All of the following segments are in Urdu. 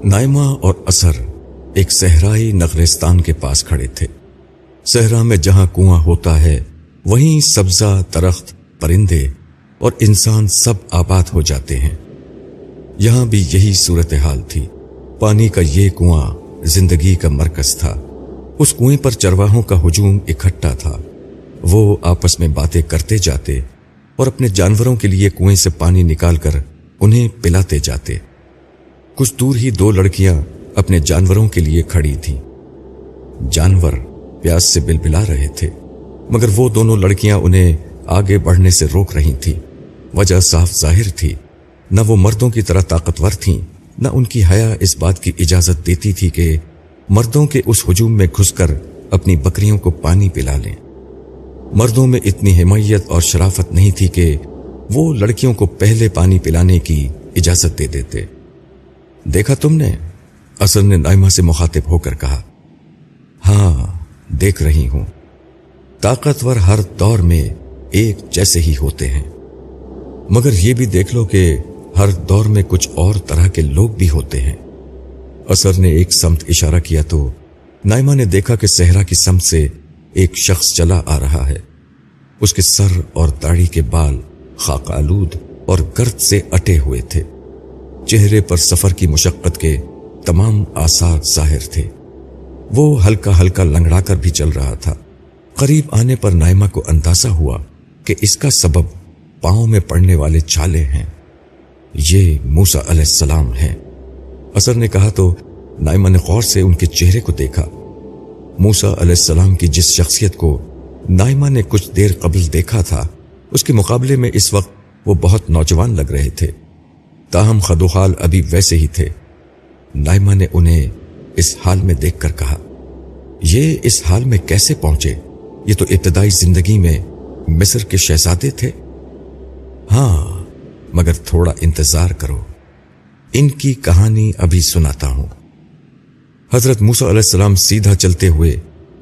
نائمہ اور اثر ایک صحرائی نغرستان کے پاس کھڑے تھے۔ صحرا میں جہاں کنواں ہوتا ہے وہیں سبزہ، درخت، پرندے اور انسان سب آباد ہو جاتے ہیں۔ یہاں بھی یہی صورتحال تھی۔ پانی کا یہ کنواں زندگی کا مرکز تھا۔ اس کنویں پر چرواہوں کا ہجوم اکٹھا تھا۔ وہ آپس میں باتیں کرتے جاتے اور اپنے جانوروں کے لیے کنویں سے پانی نکال کر انہیں پلاتے جاتے۔ کچھ دور ہی دو لڑکیاں اپنے جانوروں کے لیے کھڑی تھیں۔ جانور پیاس سے بلبلا رہے تھے، مگر وہ دونوں لڑکیاں انہیں آگے بڑھنے سے روک رہی تھیں۔ وجہ صاف ظاہر تھی، نہ وہ مردوں کی طرح طاقتور تھیں، نہ ان کی حیا اس بات کی اجازت دیتی تھی کہ مردوں کے اس ہجوم میں گھس کر اپنی بکریوں کو پانی پلا لیں۔ مردوں میں اتنی حمایت اور شرافت نہیں تھی کہ وہ لڑکیوں کو پہلے پانی پلانے کی اجازت دے دیتے۔ دیکھا تم نے؟ اثر نے نائمہ سے مخاطب ہو کر کہا۔ ہاں، دیکھ رہی ہوں۔ طاقتور ہر دور میں ایک جیسے ہی ہوتے ہیں، مگر یہ بھی دیکھ لو کہ ہر دور میں کچھ اور طرح کے لوگ بھی ہوتے ہیں۔ اثر نے ایک سمت اشارہ کیا تو نائمہ نے دیکھا کہ صحرا کی سمت سے ایک شخص چلا آ رہا ہے۔ اس کے سر اور داڑھی کے بال خاک آلود اور گرد سے اٹے ہوئے تھے۔ چہرے پر سفر کی مشقت کے تمام آثار ظاہر تھے۔ وہ ہلکا ہلکا لنگڑا کر بھی چل رہا تھا۔ قریب آنے پر نائمہ کو اندازہ ہوا کہ اس کا سبب پاؤں میں پڑنے والے چھالے ہیں۔ یہ موسیٰ علیہ السلام ہیں، اثر نے کہا تو نائمہ نے غور سے ان کے چہرے کو دیکھا۔ موسیٰ علیہ السلام کی جس شخصیت کو نائمہ نے کچھ دیر قبل دیکھا تھا، اس کے مقابلے میں اس وقت وہ بہت نوجوان لگ رہے تھے، تاہم خد و خال ابھی ویسے ہی تھے۔ نائمہ نے انہیں اس حال میں دیکھ کر کہا، یہ اس حال میں کیسے پہنچے؟ یہ تو ابتدائی زندگی میں مصر کے شہزادے تھے۔ ہاں، مگر تھوڑا انتظار کرو، ان کی کہانی ابھی سناتا ہوں۔ حضرت موسیٰ علیہ السلام سیدھا چلتے ہوئے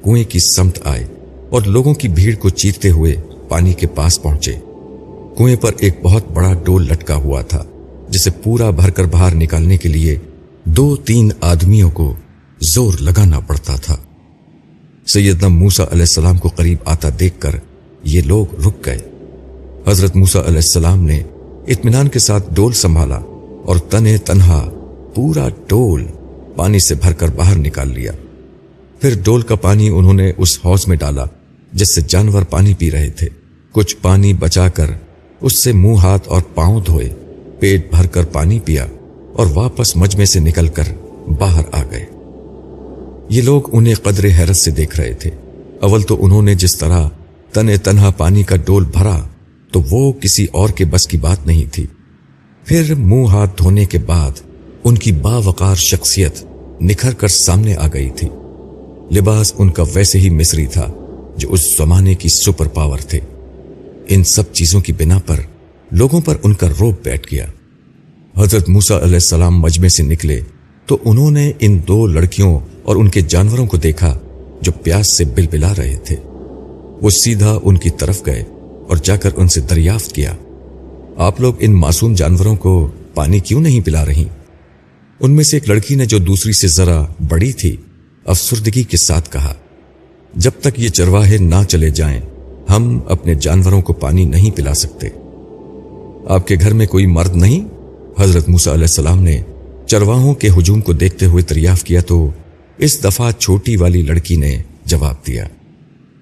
کنویں کی سمت آئے اور لوگوں کی بھیڑ کو چیرتے ہوئے پانی کے پاس پہنچے۔ کنویں پر ایک بہت بڑا ڈول لٹکا ہوا تھا، جسے پورا بھر کر باہر نکالنے کے لیے 2-3 آدمیوں کو زور لگانا پڑتا تھا۔ سیدنا موسیٰ علیہ السلام کو قریب آتا دیکھ کر یہ لوگ رک گئے۔ حضرت موسیٰ علیہ السلام نے اطمینان کے ساتھ ڈول سنبھالا اور تنہے تنہا پورا ڈول پانی سے بھر کر باہر نکال لیا۔ پھر ڈول کا پانی انہوں نے اس حوض میں ڈالا جس سے جانور پانی پی رہے تھے۔ کچھ پانی بچا کر اس سے منہ، ہاتھ اور پاؤں دھوئے، پیٹ بھر کر پانی پیا اور واپس مجمع سے نکل کر باہر آ گئے۔ یہ لوگ انہیں قدر حیرت سے دیکھ رہے تھے۔ اول تو انہوں نے جس طرح تنہے تنہا پانی کا ڈول بھرا تو وہ کسی اور کے بس کی بات نہیں تھی۔ پھر منہ ہاتھ دھونے کے بعد ان کی باوقار شخصیت نکھر کر سامنے آ گئی تھی۔ لباس ان کا ویسے ہی مصری تھا جو اس زمانے کی سپر پاور تھے۔ ان سب چیزوں کی بنا پر لوگوں پر ان کا رعب بیٹھ گیا۔ حضرت موسیٰ علیہ السلام مجمع سے نکلے تو انہوں نے ان 2 لڑکیوں اور ان کے جانوروں کو دیکھا جو پیاس سے بلبلا رہے تھے۔ وہ سیدھا ان کی طرف گئے اور جا کر ان سے دریافت کیا، آپ لوگ ان معصوم جانوروں کو پانی کیوں نہیں پلا رہی؟ ان میں سے ایک لڑکی نے، جو دوسری سے ذرا بڑی تھی، افسردگی کے ساتھ کہا، جب تک یہ چرواہے نہ چلے جائیں ہم اپنے جانوروں کو پانی نہیں پلا سکتے۔ آپ کے گھر میں کوئی مرد نہیں؟ حضرت موسیٰ علیہ السلام نے چرواہوں کے ہجوم کو دیکھتے ہوئے دریافت کیا تو اس دفعہ چھوٹی والی لڑکی نے جواب دیا،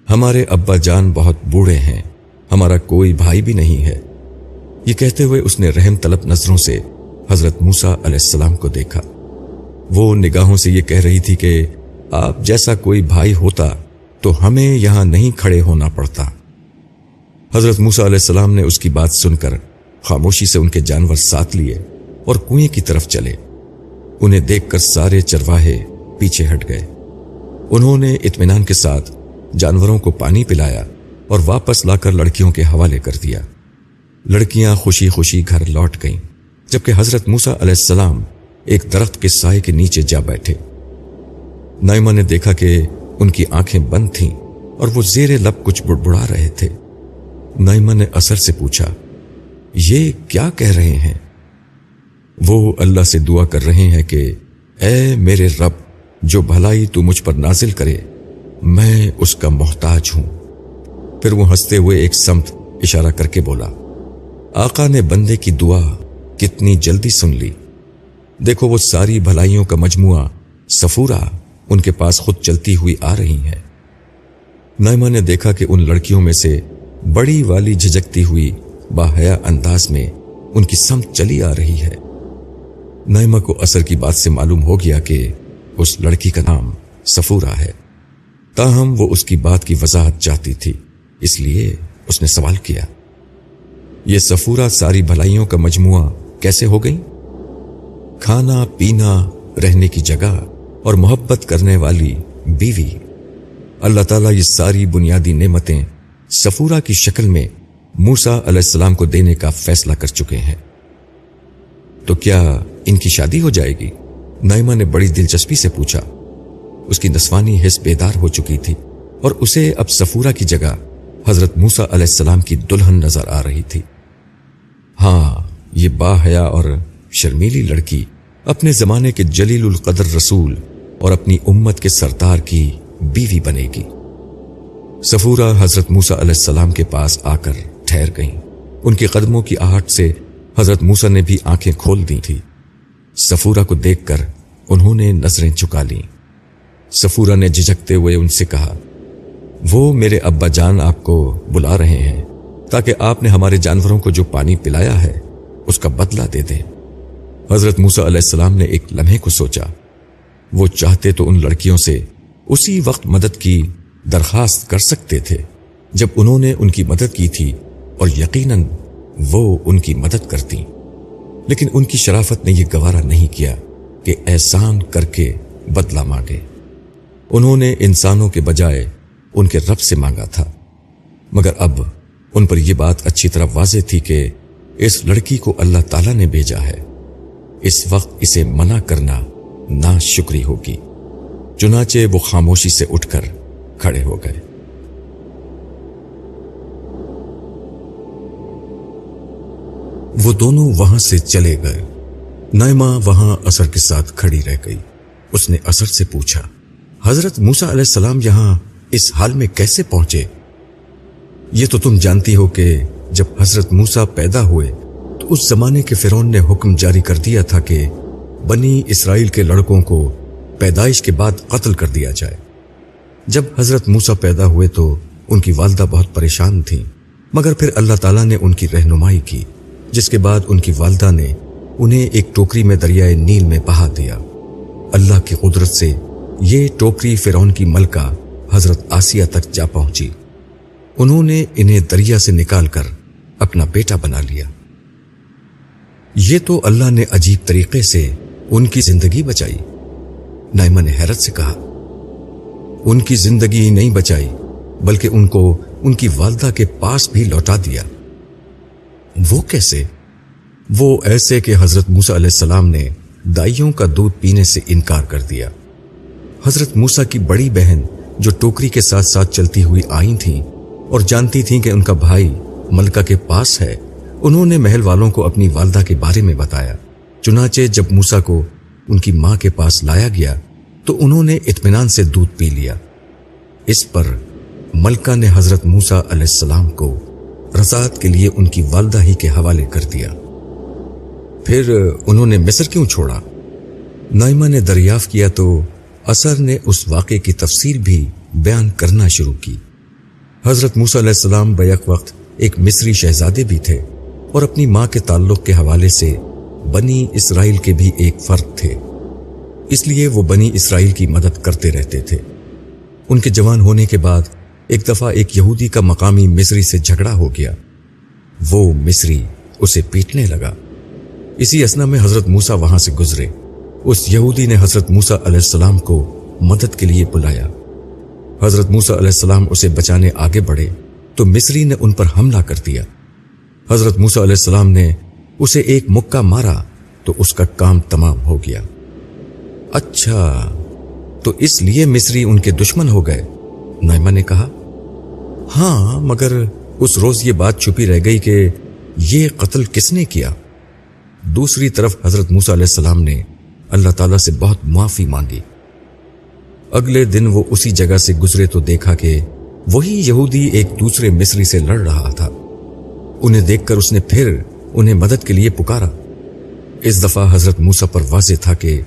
ہمارے ابا جان بہت بوڑھے ہیں، ہمارا کوئی بھائی بھی نہیں ہے۔ یہ کہتے ہوئے اس نے رحم طلب نظروں سے حضرت موسیٰ علیہ السلام کو دیکھا۔ وہ نگاہوں سے یہ کہہ رہی تھی کہ آپ جیسا کوئی بھائی ہوتا تو ہمیں یہاں نہیں کھڑے ہونا پڑتا۔ حضرت موسیٰ علیہ السلام نے اس کی بات سن کر خاموشی سے ان کے جانور ساتھ لیے اور کنویں کی طرف چلے۔ انہیں دیکھ کر سارے چرواہے پیچھے ہٹ گئے۔ انہوں نے اطمینان کے ساتھ جانوروں کو پانی پلایا اور واپس لا کر لڑکیوں کے حوالے کر دیا۔ لڑکیاں خوشی خوشی گھر لوٹ گئیں، جبکہ حضرت موسیٰ علیہ السلام ایک درخت کے سائے کے نیچے جا بیٹھے۔ نائمہ نے دیکھا کہ ان کی آنکھیں بند تھیں اور وہ زیر لب کچھ بڑبڑا رہے تھے۔ نائمہ نے اثر سے پوچھا، یہ کیا کہہ رہے ہیں؟ وہ اللہ سے دعا کر رہے ہیں کہ اے میرے رب، جو بھلائی تو مجھ پر نازل کرے میں اس کا محتاج ہوں۔ پھر وہ ہنستے ہوئے ایک سمت اشارہ کر کے بولا، آقا نے بندے کی دعا کتنی جلدی سن لی، دیکھو وہ ساری بھلائیوں کا مجموعہ صفورہ ان کے پاس خود چلتی ہوئی آ رہی ہے۔ نائمہ نے دیکھا کہ ان لڑکیوں میں سے بڑی والی جھجکتی ہوئی باحیا انداز میں ان کی سمت چلی آ رہی ہے۔ نائمہ کو اثر کی بات سے معلوم ہو گیا کہ اس لڑکی کا نام صفورہ ہے، تاہم وہ اس کی بات کی وضاحت چاہتی تھی، اس لیے اس نے سوال کیا، یہ صفورہ ساری بھلائیوں کا مجموعہ کیسے ہو گئی؟ کھانا پینا، رہنے کی جگہ اور محبت کرنے والی بیوی، اللہ تعالیٰ یہ ساری بنیادی نعمتیں صفورہ کی شکل میں موسیٰ علیہ السلام کو دینے کا فیصلہ کر چکے ہیں، تو کیا ان کی شادی ہو جائے گی؟ نائمہ نے بڑی دلچسپی سے پوچھا۔ اس کی نسوانی حس بیدار ہو چکی تھی اور اسے اب صفورہ کی جگہ حضرت موسیٰ علیہ السلام کی دلہن نظر آ رہی تھی۔ ہاں، یہ باحیا اور شرمیلی لڑکی اپنے زمانے کے جلیل القدر رسول اور اپنی امت کے سردار کی بیوی بنے گی۔ صفورہ حضرت موسیٰ علیہ السلام کے پاس آ کر ٹھہر گئیں۔ ان کے قدموں کی آہٹ سے حضرت موسیٰ نے بھی آنکھیں کھول دی تھی۔ صفورہ کو دیکھ کر انہوں نے نظریں چکا لیں۔ صفورہ نے جھجکتے ہوئے ان سے کہا، وہ میرے ابا جان آپ کو بلا رہے ہیں تاکہ آپ نے ہمارے جانوروں کو جو پانی پلایا ہے اس کا بدلہ دے دیں۔ حضرت موسیٰ علیہ السلام نے ایک لمحے کو سوچا، وہ چاہتے تو ان لڑکیوں سے اسی وقت مدد کی درخواست کر سکتے تھے جب انہوں نے ان کی مدد کی تھی، اور یقیناً وہ ان کی مدد کرتی، لیکن ان کی شرافت نے یہ گوارا نہیں کیا کہ احسان کر کے بدلہ مانگے۔ انہوں نے انسانوں کے بجائے ان کے رب سے مانگا تھا، مگر اب ان پر یہ بات اچھی طرح واضح تھی کہ اس لڑکی کو اللہ تعالیٰ نے بھیجا ہے، اس وقت اسے منع کرنا ناشکری ہوگی۔ چنانچہ وہ خاموشی سے اٹھ کر کھڑے ہو گئے۔ وہ دونوں وہاں سے چلے گئے۔ نائمہ وہاں اثر کے ساتھ کھڑی رہ گئی۔ اس نے اثر سے پوچھا، حضرت موسیٰ علیہ السلام یہاں اس حال میں کیسے پہنچے؟ یہ تو تم جانتی ہو کہ جب حضرت موسیٰ پیدا ہوئے تو اس زمانے کے فرعون نے حکم جاری کر دیا تھا کہ بنی اسرائیل کے لڑکوں کو پیدائش کے بعد قتل کر دیا جائے۔ جب حضرت موسیٰ پیدا ہوئے تو ان کی والدہ بہت پریشان تھیں، مگر پھر اللہ تعالیٰ نے ان کی رہنمائی کی، جس کے بعد ان کی والدہ نے انہیں ایک ٹوکری میں دریائے نیل میں بہا دیا۔ اللہ کی قدرت سے یہ ٹوکری فرعون کی ملکہ حضرت آسیہ تک جا پہنچی۔ انہوں نے انہیں دریا سے نکال کر اپنا بیٹا بنا لیا۔ یہ تو اللہ نے عجیب طریقے سے ان کی زندگی بچائی۔ نائمہ نے حیرت سے کہا، ان کی زندگی نہیں بچائی بلکہ ان کو ان کی والدہ کے پاس بھی لوٹا دیا۔ وہ کیسے؟ وہ ایسے کہ حضرت موسیٰ علیہ السلام نے دائیوں کا دودھ پینے سے انکار کر دیا۔ حضرت موسیٰ کی بڑی بہن جو ٹوکری کے ساتھ ساتھ چلتی ہوئی آئی تھیں اور جانتی تھیں کہ ان کا بھائی ملکہ کے پاس ہے، انہوں نے محل والوں کو اپنی والدہ کے بارے میں بتایا۔ چنانچہ جب موسیٰ کو ان کی ماں کے پاس لایا گیا تو انہوں نے اطمینان سے دودھ پی لیا۔ اس پر ملکہ نے حضرت موسیٰ علیہ السلام کو رضاعت کے لیے ان کی والدہ ہی کے حوالے کر دیا۔ پھر انہوں نے مصر کیوں چھوڑا؟ نائمہ نے دریافت کیا تو اثر نے اس واقعے کی تفصیل بھی بیان کرنا شروع کی۔ حضرت موسیٰ علیہ السلام بیک وقت ایک مصری شہزادے بھی تھے اور اپنی ماں کے تعلق کے حوالے سے بنی اسرائیل کے بھی ایک فرد تھے، اس لیے وہ بنی اسرائیل کی مدد کرتے رہتے تھے۔ ان کے جوان ہونے کے بعد ایک دفعہ ایک یہودی کا مقامی مصری سے جھگڑا ہو گیا۔ وہ مصری اسے پیٹنے لگا۔ اسی اثنا میں حضرت موسیٰ وہاں سے گزرے۔ اس یہودی نے حضرت موسیٰ علیہ السلام کو مدد کے لیے بلایا۔ حضرت موسیٰ علیہ السلام اسے بچانے آگے بڑھے تو مصری نے ان پر حملہ کر دیا۔ حضرت موسیٰ علیہ السلام نے اسے ایک مکہ مارا تو اس کا کام تمام ہو گیا۔ اچھا، تو اس لیے مصری ان کے دشمن ہو گئے؟ نائمہ نے کہا، ہاں، مگر اس روز یہ بات چھپی رہ گئی کہ یہ قتل کس نے کیا۔ دوسری طرف حضرت موسیٰ علیہ السلام نے اللہ تعالیٰ سے بہت معافی مانگی۔ اگلے دن وہ اسی جگہ سے گزرے تو دیکھا کہ وہی یہودی ایک دوسرے مصری سے لڑ رہا تھا۔ انہیں دیکھ کر اس نے پھر انہیں مدد کے لیے پکارا۔ اس دفعہ حضرت موسیٰ پر واضح تھا کہ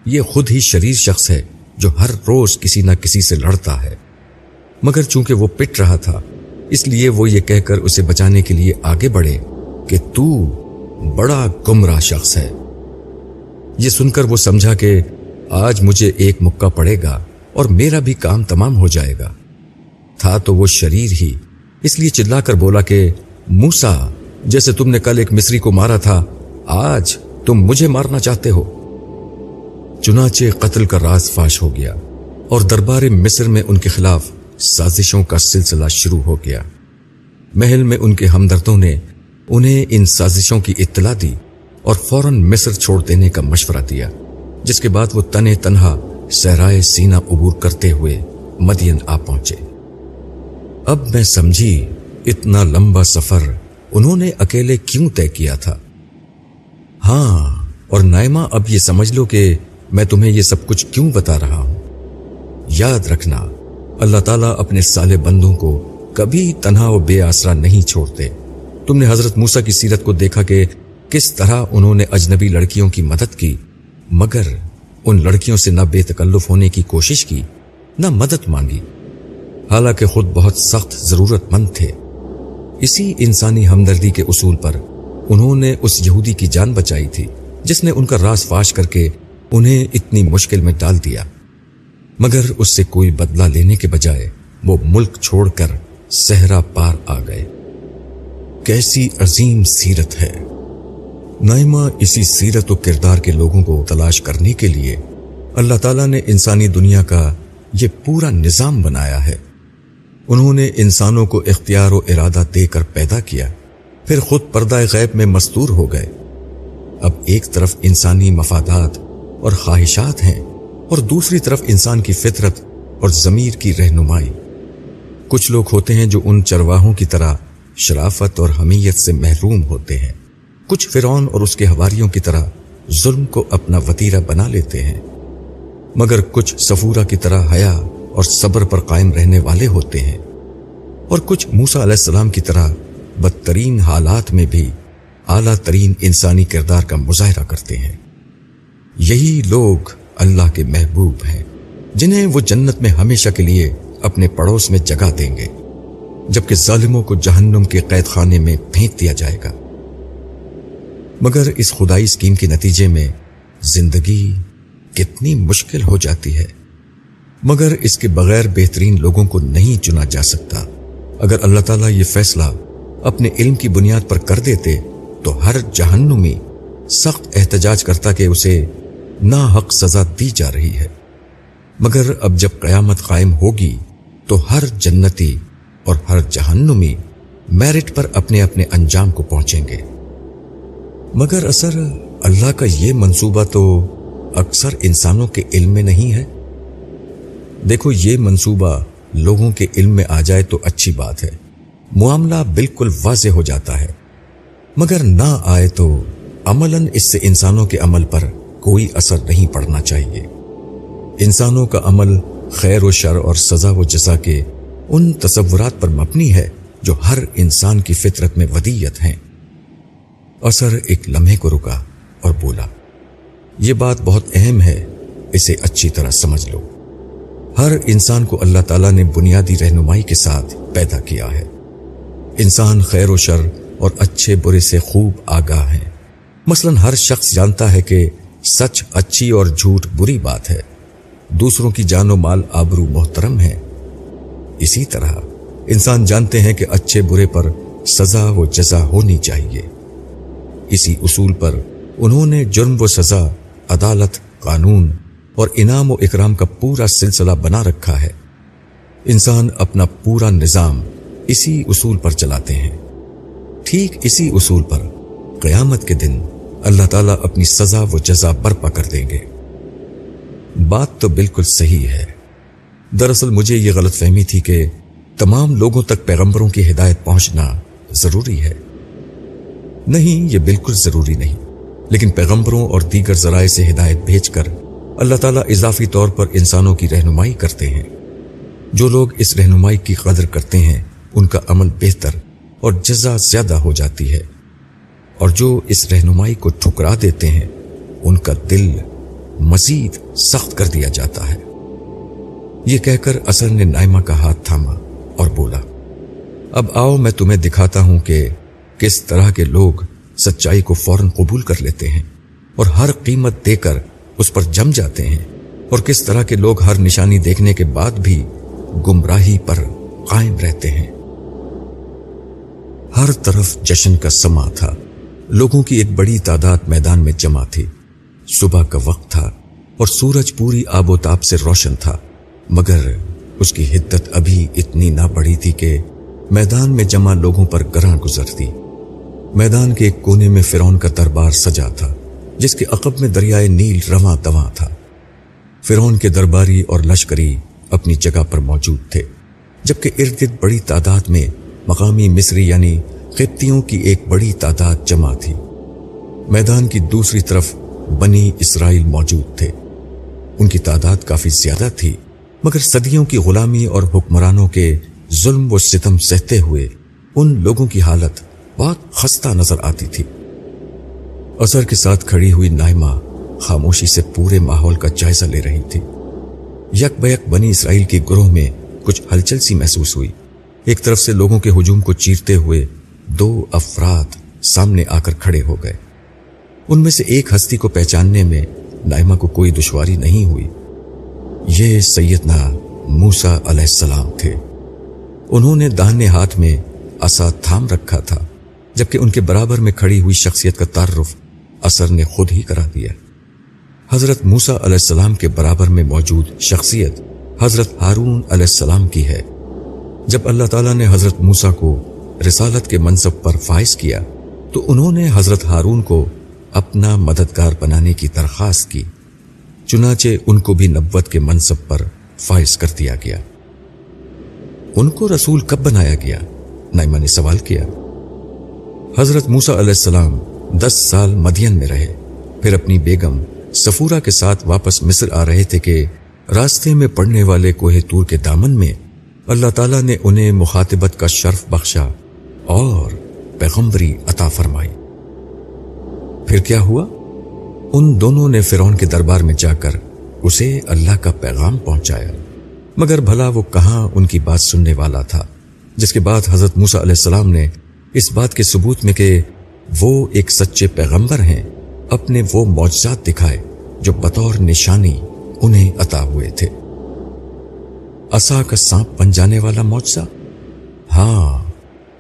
یہ خود ہی شریر شخص ہے جو ہر روز کسی نہ کسی سے لڑتا ہے، مگر چونکہ وہ پٹ رہا تھا اس لیے وہ یہ کہہ کر اسے بچانے کے لیے آگے بڑھے کہ تو بڑا گمراہ شخص ہے۔ یہ سن کر وہ سمجھا کہ آج مجھے ایک مکہ پڑے گا اور میرا بھی کام تمام ہو جائے گا۔ تھا تو وہ شریر ہی، اس لیے چلا کر بولا کہ موسیٰ، جیسے تم نے کل ایک مصری کو مارا تھا آج تم مجھے مارنا چاہتے ہو۔ چنانچہ قتل کا راز فاش ہو گیا اور دربار مصر میں ان کے خلاف سازشوں کا سلسلہ شروع ہو گیا۔ محل میں ان کے ہمدردوں نے انہیں ان سازشوں کی اطلاع دی اور فوراً مصر چھوڑ دینے کا مشورہ دیا، جس کے بعد وہ تنے تنہا صحرائے سینا عبور کرتے ہوئے مدین آ پہنچے۔ اب میں سمجھی اتنا لمبا سفر انہوں نے اکیلے کیوں طے کیا تھا۔ ہاں، اور نائمہ اب یہ سمجھ لو کہ میں تمہیں یہ سب کچھ کیوں بتا رہا ہوں۔ یاد رکھنا، اللہ تعالیٰ اپنے صالح بندوں کو کبھی تنہا و بے آسرا نہیں چھوڑتے۔ تم نے حضرت موسیٰ کی سیرت کو دیکھا کہ کس طرح انہوں نے اجنبی لڑکیوں کی مدد کی، مگر ان لڑکیوں سے نہ بے تکلف ہونے کی کوشش کی نہ مدد مانگی، حالانکہ خود بہت سخت ضرورت مند تھے۔ اسی انسانی ہمدردی کے اصول پر انہوں نے اس یہودی کی جان بچائی تھی جس نے ان کا راز فاش کر کے انہیں اتنی مشکل میں ڈال دیا، مگر اس سے کوئی بدلہ لینے کے بجائے وہ ملک چھوڑ کر صحرا پار آ گئے۔ کیسی عظیم سیرت ہے! نائمہ اسی سیرت و کردار کے لوگوں کو تلاش کرنے کے لیے اللہ تعالیٰ نے انسانی دنیا کا یہ پورا نظام بنایا ہے۔ انہوں نے انسانوں کو اختیار و ارادہ دے کر پیدا کیا، پھر خود پردہ غیب میں مستور ہو گئے۔ اب ایک طرف انسانی مفادات اور خواہشات ہیں اور دوسری طرف انسان کی فطرت اور ضمیر کی رہنمائی۔ کچھ لوگ ہوتے ہیں جو ان چرواہوں کی طرح شرافت اور حمیت سے محروم ہوتے ہیں، کچھ فرعون اور اس کے حواریوں کی طرح ظلم کو اپنا وتیرہ بنا لیتے ہیں، مگر کچھ صفورہ کی طرح حیا اور صبر پر قائم رہنے والے ہوتے ہیں، اور کچھ موسیٰ علیہ السلام کی طرح بدترین حالات میں بھی اعلیٰ ترین انسانی کردار کا مظاہرہ کرتے ہیں۔ یہی لوگ اللہ کے محبوب ہیں، جنہیں وہ جنت میں ہمیشہ کے لیے اپنے پڑوس میں جگہ دیں گے، جبکہ ظالموں کو جہنم کے قید خانے میں پھینک دیا جائے گا۔ مگر اس خدائی اسکیم کے نتیجے میں زندگی کتنی مشکل ہو جاتی ہے، مگر اس کے بغیر بہترین لوگوں کو نہیں چنا جا سکتا۔ اگر اللہ تعالیٰ یہ فیصلہ اپنے علم کی بنیاد پر کر دیتے تو ہر جہنمی سخت احتجاج کرتا کہ اسے ناحق سزا دی جا رہی ہے، مگر اب جب قیامت قائم ہوگی تو ہر جنتی اور ہر جہنمی میرٹ پر اپنے اپنے انجام کو پہنچیں گے۔ مگر اثر اللہ کا یہ منصوبہ تو اکثر انسانوں کے علم میں نہیں ہے۔ دیکھو، یہ منصوبہ لوگوں کے علم میں آ جائے تو اچھی بات ہے، معاملہ بالکل واضح ہو جاتا ہے، مگر نہ آئے تو عملاً اس سے انسانوں کے عمل پر کوئی اثر نہیں پڑنا چاہیے۔ انسانوں کا عمل خیر و شر اور سزا و جزا کے ان تصورات پر مبنی ہے جو ہر انسان کی فطرت میں ودیت ہیں۔ اثر ایک لمحے کو رکا اور بولا، یہ بات بہت اہم ہے، اسے اچھی طرح سمجھ لو۔ ہر انسان کو اللہ تعالیٰ نے بنیادی رہنمائی کے ساتھ پیدا کیا ہے۔ انسان خیر و شر اور اچھے برے سے خوب آگاہ ہیں۔ مثلاً ہر شخص جانتا ہے کہ سچ اچھی اور جھوٹ بری بات ہے، دوسروں کی جان و مال آبرو محترم ہے۔ اسی طرح انسان جانتے ہیں کہ اچھے برے پر سزا و جزا ہونی چاہیے۔ اسی اصول پر انہوں نے جرم و سزا، عدالت، قانون اور انعام و اکرام کا پورا سلسلہ بنا رکھا ہے۔ انسان اپنا پورا نظام اسی اصول پر چلاتے ہیں۔ ٹھیک اسی اصول پر قیامت کے دن اللہ تعالیٰ اپنی سزا و جزا برپا کر دیں گے۔ بات تو بالکل صحیح ہے۔ دراصل مجھے یہ غلط فہمی تھی کہ تمام لوگوں تک پیغمبروں کی ہدایت پہنچنا ضروری ہے۔ نہیں، یہ بالکل ضروری نہیں۔ لیکن پیغمبروں اور دیگر ذرائع سے ہدایت بھیج کر اللہ تعالیٰ اضافی طور پر انسانوں کی رہنمائی کرتے ہیں۔ جو لوگ اس رہنمائی کی قدر کرتے ہیں ان کا عمل بہتر اور جزا زیادہ ہو جاتی ہے، اور جو اس رہنمائی کو ٹھکرا دیتے ہیں ان کا دل مزید سخت کر دیا جاتا ہے۔ یہ کہہ کر اثر نے نائمہ کا ہاتھ تھاما اور بولا، اب آؤ میں تمہیں دکھاتا ہوں کہ کس طرح کے لوگ سچائی کو فوراً قبول کر لیتے ہیں اور ہر قیمت دے کر اس پر جم جاتے ہیں، اور کس طرح کے لوگ ہر نشانی دیکھنے کے بعد بھی گمراہی پر قائم رہتے ہیں۔ ہر طرف جشن کا سماں تھا، لوگوں کی ایک بڑی تعداد میدان میں جمع تھی۔ صبح کا وقت تھا اور سورج پوری آب و تاب سے روشن تھا، مگر اس کی حدت ابھی اتنی نہ بڑھی تھی کہ میدان میں جمع لوگوں پر گراں گزرتی۔ میدان کے ایک کونے میں فرعون کا دربار سجا تھا، جس کے عقب میں دریائے نیل رواں دواں تھا۔ فرعون کے درباری اور لشکری اپنی جگہ پر موجود تھے، جبکہ ارد گرد بڑی تعداد میں مقامی مصری یعنی قبطیوں کی ایک بڑی تعداد جمع تھی۔ میدان کی دوسری طرف بنی اسرائیل موجود تھے۔ ان کی تعداد کافی زیادہ تھی، مگر صدیوں کی غلامی اور حکمرانوں کے ظلم و ستم سہتے ہوئے ان لوگوں کی حالت بہت خستہ نظر آتی تھی۔ اثر کے ساتھ کھڑی ہوئی نائمہ خاموشی سے پورے ماحول کا جائزہ لے رہی تھی۔ یک بیک بنی اسرائیل کی گروہ میں کچھ ہلچل سی محسوس ہوئی۔ ایک طرف سے لوگوں کے ہجوم کو چیرتے ہوئے 2 افراد سامنے آ کر کھڑے ہو گئے۔ ان میں سے ایک ہستی کو پہچاننے میں نائمہ کو کوئی دشواری نہیں ہوئی۔ یہ سیدنا موسیٰ علیہ السلام تھے۔ انہوں نے داہنے ہاتھ میں عصا تھام رکھا تھا، جبکہ ان کے برابر میں کھڑی ہوئی شخصیت کا تعارف اثر نے خود ہی کرا دیا۔ حضرت موسیٰ علیہ السلام کے برابر میں موجود شخصیت حضرت ہارون علیہ السلام کی ہے۔ جب اللہ تعالیٰ نے حضرت موسیٰ کو رسالت کے منصب پر فائز کیا تو انہوں نے حضرت ہارون کو اپنا مددگار بنانے کی درخواست کی، چنانچہ ان کو بھی نبوت کے منصب پر فائز کر دیا گیا۔ ان کو رسول کب بنایا گیا؟ نائمہ نے سوال کیا۔ حضرت موسیٰ علیہ السلام 10 سال مدین میں رہے، پھر اپنی بیگم صفورہ کے ساتھ واپس مصر آ رہے تھے کہ راستے میں پڑنے والے کوہ طور کے دامن میں اللہ تعالیٰ نے انہیں مخاطبت کا شرف بخشا اور پیغمبری عطا فرمائی۔ پھر کیا ہوا؟ ان دونوں نے فرعون کے دربار میں جا کر اسے اللہ کا پیغام پہنچایا، مگر بھلا وہ کہاں ان کی بات سننے والا تھا۔ جس کے بعد حضرت موسیٰ علیہ السلام نے اس بات کے ثبوت میں کہ وہ ایک سچے پیغمبر ہیں اپنے وہ معجزات دکھائے جو بطور نشانی انہیں عطا ہوئے تھے۔ عصا کا سانپ بن جانے والا معجزہ؟ ہاں،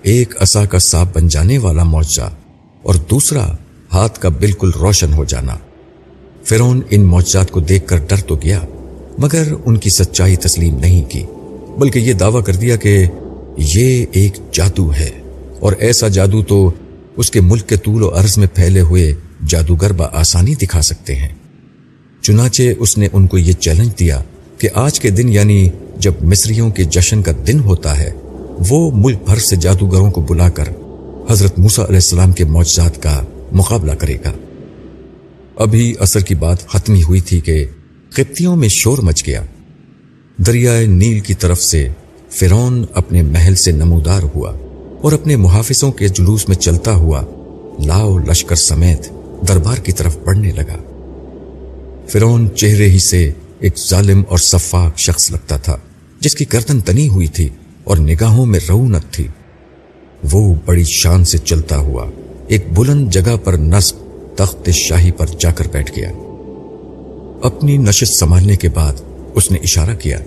ایک عصا کا سانپ بن جانے والا معجزہ اور دوسرا ہاتھ کا بالکل روشن ہو جانا۔ فرعون ان معجزات کو دیکھ کر ڈر تو گیا، مگر ان کی سچائی تسلیم نہیں کی، بلکہ یہ دعویٰ کر دیا کہ یہ ایک جادو ہے، اور ایسا جادو تو اس کے ملک کے طول و عرض میں پھیلے ہوئے جادوگر بآسانی دکھا سکتے ہیں۔ چنانچہ اس نے ان کو یہ چیلنج دیا کہ آج کے دن یعنی جب مصریوں کے جشن کا دن ہوتا ہے، وہ ملک بھر سے جادوگروں کو بلا کر حضرت موسیٰ علیہ السلام کے معجزات کا مقابلہ کرے گا۔ ابھی عصر کی بات ختمی ہوئی تھی کہ قبطیوں میں شور مچ گیا۔ دریائے نیل کی طرف سے فرعون اپنے محل سے نمودار ہوا اور اپنے محافظوں کے جلوس میں چلتا ہوا لاؤ لشکر سمیت دربار کی طرف بڑھنے لگا۔ فرعون چہرے ہی سے ایک ظالم اور سفاک شخص لگتا تھا، جس کی گردن تنی ہوئی تھی اور نگاہوں میں رعونت تھی۔ وہ بڑی شان سے چلتا ہوا ایک بلند جگہ پر نصب تخت شاہی پر جا کر بیٹھ گیا۔ اپنی نشست سنبھالنے کے بعد اس نے اشارہ کیا۔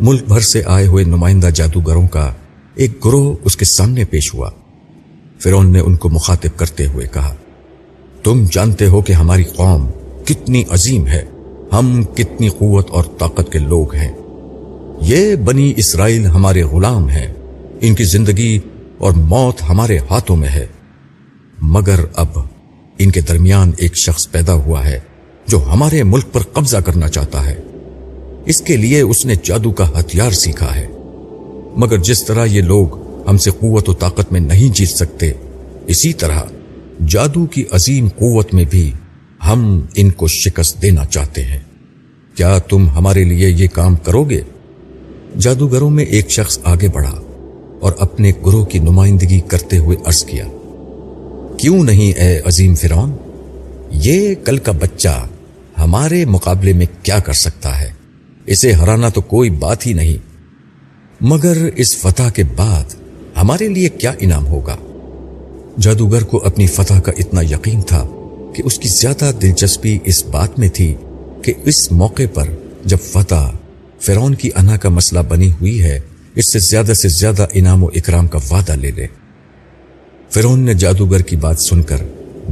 ملک بھر سے آئے ہوئے نمائندہ جادوگروں کا ایک گروہ اس کے سامنے پیش ہوا۔ فرعون نے ان کو مخاطب کرتے ہوئے کہا، تم جانتے ہو کہ ہماری قوم کتنی عظیم ہے، ہم کتنی قوت اور طاقت کے لوگ ہیں۔ یہ بنی اسرائیل ہمارے غلام ہیں، ان کی زندگی اور موت ہمارے ہاتھوں میں ہے، مگر اب ان کے درمیان ایک شخص پیدا ہوا ہے جو ہمارے ملک پر قبضہ کرنا چاہتا ہے۔ اس کے لیے اس نے جادو کا ہتھیار سیکھا ہے، مگر جس طرح یہ لوگ ہم سے قوت و طاقت میں نہیں جیت سکتے، اسی طرح جادو کی عظیم قوت میں بھی ہم ان کو شکست دینا چاہتے ہیں، کیا تم ہمارے لیے یہ کام کرو گے؟ جادوگروں میں ایک شخص آگے بڑھا اور اپنے گروہ کی نمائندگی کرتے ہوئے عرض کیا، کیوں نہیں اے عظیم فرعون، یہ کل کا بچہ ہمارے مقابلے میں کیا کر سکتا ہے؟ اسے ہرانا تو کوئی بات ہی نہیں، مگر اس فتح کے بعد ہمارے لیے کیا انعام ہوگا؟ جادوگر کو اپنی فتح کا اتنا یقین تھا کہ اس کی زیادہ دلچسپی اس بات میں تھی کہ اس موقع پر جب فتح فرعون کی انا کا مسئلہ بنی ہوئی ہے، اس سے زیادہ انعام و اکرام کا وعدہ لے لے۔ فرعون نے جادوگر کی بات سن کر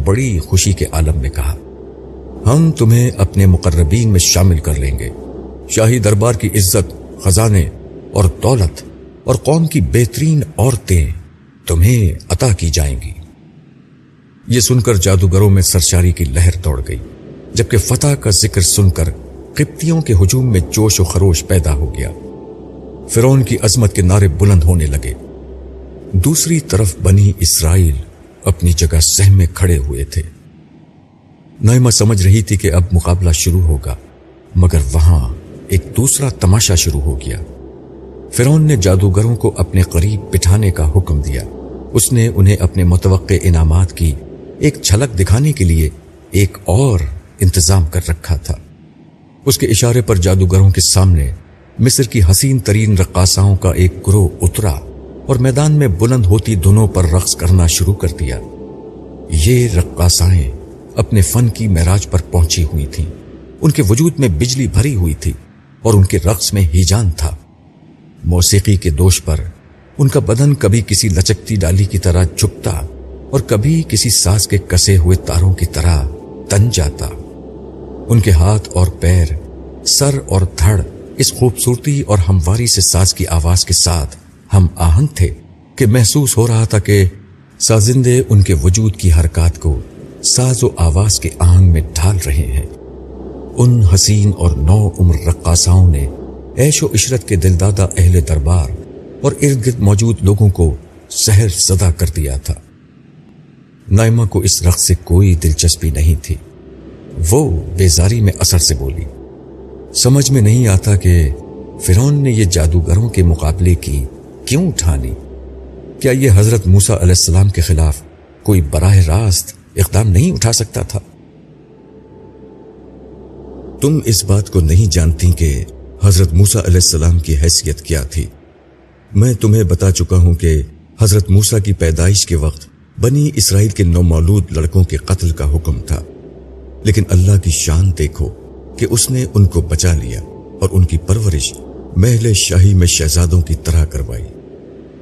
بڑی خوشی کے عالم میں کہا، ہم تمہیں اپنے مقربین میں شامل کر لیں گے، شاہی دربار کی عزت، خزانے اور دولت اور قوم کی بہترین عورتیں تمہیں عطا کی جائیں گی۔ یہ سن کر جادوگروں میں سرشاری کی لہر دوڑ گئی، جبکہ فتح کا ذکر سن کر قبطیوں کے ہجوم میں جوش و خروش پیدا ہو گیا۔ فرعون کی عظمت کے نعرے بلند ہونے لگے۔ دوسری طرف بنی اسرائیل اپنی جگہ سہمے کھڑے ہوئے تھے۔ نائمہ سمجھ رہی تھی کہ اب مقابلہ شروع ہوگا، مگر وہاں ایک دوسرا تماشا شروع ہو گیا۔ فرعون نے جادوگروں کو اپنے قریب بٹھانے کا حکم دیا۔ اس نے انہیں اپنے متوقع انعامات کی ایک جھلک دکھانے کے لیے ایک اور انتظام کر رکھا تھا۔ اس کے اشارے پر جادوگروں کے سامنے مصر کی حسین ترین رقاصاؤں کا ایک گروہ اترا اور میدان میں بلند ہوتی دھنوں پر رقص کرنا شروع کر دیا۔ یہ رقاصائیں اپنے فن کی معراج پر پہنچی ہوئی تھیں۔ ان کے وجود میں بجلی بھری ہوئی تھی اور ان کے رقص میں ہیجان تھا۔ موسیقی کے دوش پر ان کا بدن کبھی کسی لچکتی ڈالی کی طرح جھکتا اور کبھی کسی ساز کے کسے ہوئے تاروں کی طرح تن جاتا۔ ان کے ہاتھ اور پیر، سر اور دھڑ اس خوبصورتی اور ہمواری سے ساز کی آواز کے ساتھ ہم آہنگ تھے کہ محسوس ہو رہا تھا کہ سازندے ان کے وجود کی حرکات کو ساز و آواز کے آہنگ میں ڈھال رہے ہیں۔ ان حسین اور نو عمر رقاصاؤں نے عیش و عشرت کے دلدادہ اہل دربار اور ارد گرد موجود لوگوں کو سحر زدہ کر دیا تھا۔ نائمہ کو اس رقص سے کوئی دلچسپی نہیں تھی۔ وہ بیزاری میں اثر سے بولی، سمجھ میں نہیں آتا کہ فرعون نے یہ جادوگروں کے مقابلے کی کیوں ٹھانی؟ کیا یہ حضرت موسیٰ علیہ السلام کے خلاف کوئی براہ راست اقدام نہیں اٹھا سکتا تھا؟ تم اس بات کو نہیں جانتی کہ حضرت موسیٰ علیہ السلام کی حیثیت کیا تھی۔ میں تمہیں بتا چکا ہوں کہ حضرت موسیٰ کی پیدائش کے وقت بنی اسرائیل کے نومولود لڑکوں کے قتل کا حکم تھا، لیکن اللہ کی شان دیکھو کہ اس نے ان کو بچا لیا اور ان کی پرورش محل شاہی میں شہزادوں کی طرح کروائی۔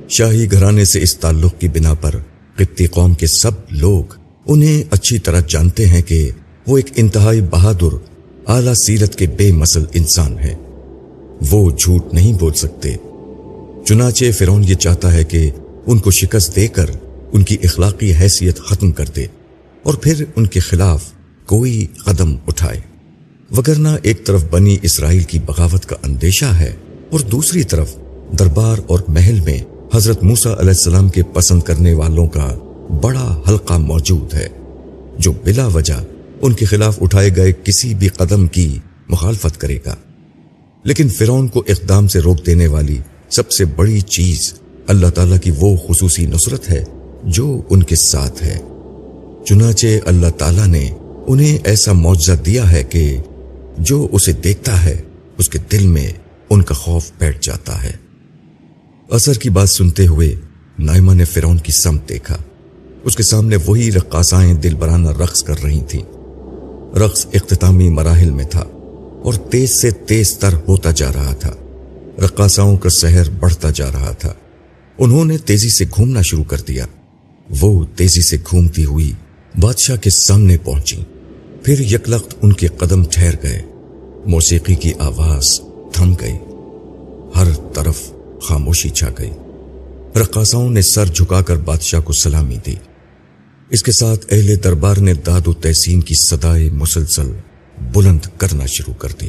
شاہی گھرانے سے اس تعلق کی بنا پر قبطی قوم کے سب لوگ انہیں اچھی طرح جانتے ہیں کہ وہ ایک انتہائی بہادر، اعلیٰ سیرت کے بے مثل انسان ہے۔ وہ جھوٹ نہیں بول سکتے۔ چنانچہ فرعون یہ چاہتا ہے کہ ان کو شکست دے کر ان کی اخلاقی حیثیت ختم کر دے اور پھر ان کے خلاف کوئی قدم اٹھائے، وگرنہ ایک طرف بنی اسرائیل کی بغاوت کا اندیشہ ہے اور دوسری طرف دربار اور محل میں حضرت موسیٰ علیہ السلام کے پسند کرنے والوں کا بڑا حلقہ موجود ہے جو بلا وجہ ان کے خلاف اٹھائے گئے کسی بھی قدم کی مخالفت کرے گا۔ لیکن فرعون کو اقدام سے روک دینے والی سب سے بڑی چیز اللہ تعالیٰ کی وہ خصوصی نصرت ہے جو ان کے ساتھ ہے۔ چنانچہ اللہ تعالیٰ نے انہیں ایسا معجزہ دیا ہے کہ جو اسے دیکھتا ہے اس کے دل میں ان کا خوف بیٹھ جاتا ہے۔ اثر کی بات سنتے ہوئے نائمہ نے فرعون کی سمت دیکھا۔ اس کے سامنے وہی رقاصائیں دل برانہ رقص کر رہی تھیں۔ رقص اختتامی مراحل میں تھا اور تیز سے تیز تر ہوتا جا رہا تھا۔ رقاصاؤں کا سحر بڑھتا جا رہا تھا۔ انہوں نے تیزی سے گھومنا شروع کر دیا۔ وہ تیزی سے گھومتی ہوئی بادشاہ کے سامنے پہنچی، پھر یکلخت ان کے قدم ٹھہر گئے۔ موسیقی کی آواز تھم گئی، ہر طرف خاموشی چھا گئی۔ رقاصاؤں نے سر جھکا کر بادشاہ کو سلامی دی۔ اس کے ساتھ اہل دربار نے داد و تحسین کی صدائے مسلسل بلند کرنا شروع کر دی۔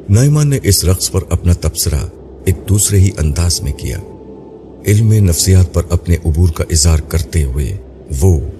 نائمہ نے اس رقص پر اپنا تبصرہ ایک دوسرے ہی انداز میں کیا۔ علم نفسیات پر اپنے عبور کا اظہار کرتے ہوئے وہ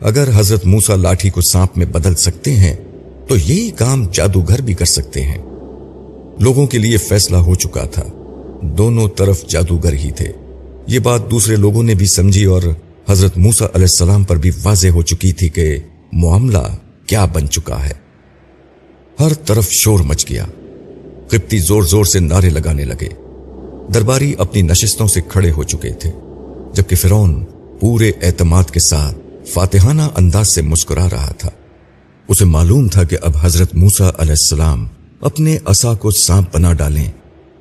اگر حضرت موسیٰ لاٹھی کو سانپ میں بدل سکتے ہیں تو یہی کام جادوگر بھی کر سکتے ہیں۔ لوگوں کے لیے فیصلہ ہو چکا تھا، دونوں طرف جادوگر ہی تھے۔ یہ بات دوسرے لوگوں نے بھی سمجھی اور حضرت موسیٰ علیہ السلام پر بھی واضح ہو چکی تھی کہ معاملہ کیا بن چکا ہے۔ ہر طرف شور مچ گیا، قبطی زور زور سے نعرے لگانے لگے۔ درباری اپنی نشستوں سے کھڑے ہو چکے تھے، جبکہ فرعون پورے اعتماد کے ساتھ فاتحانہ انداز سے مسکرا رہا تھا۔ اسے معلوم تھا کہ اب حضرت موسیٰ علیہ السلام اپنے عصا کو سانپ بنا ڈالیں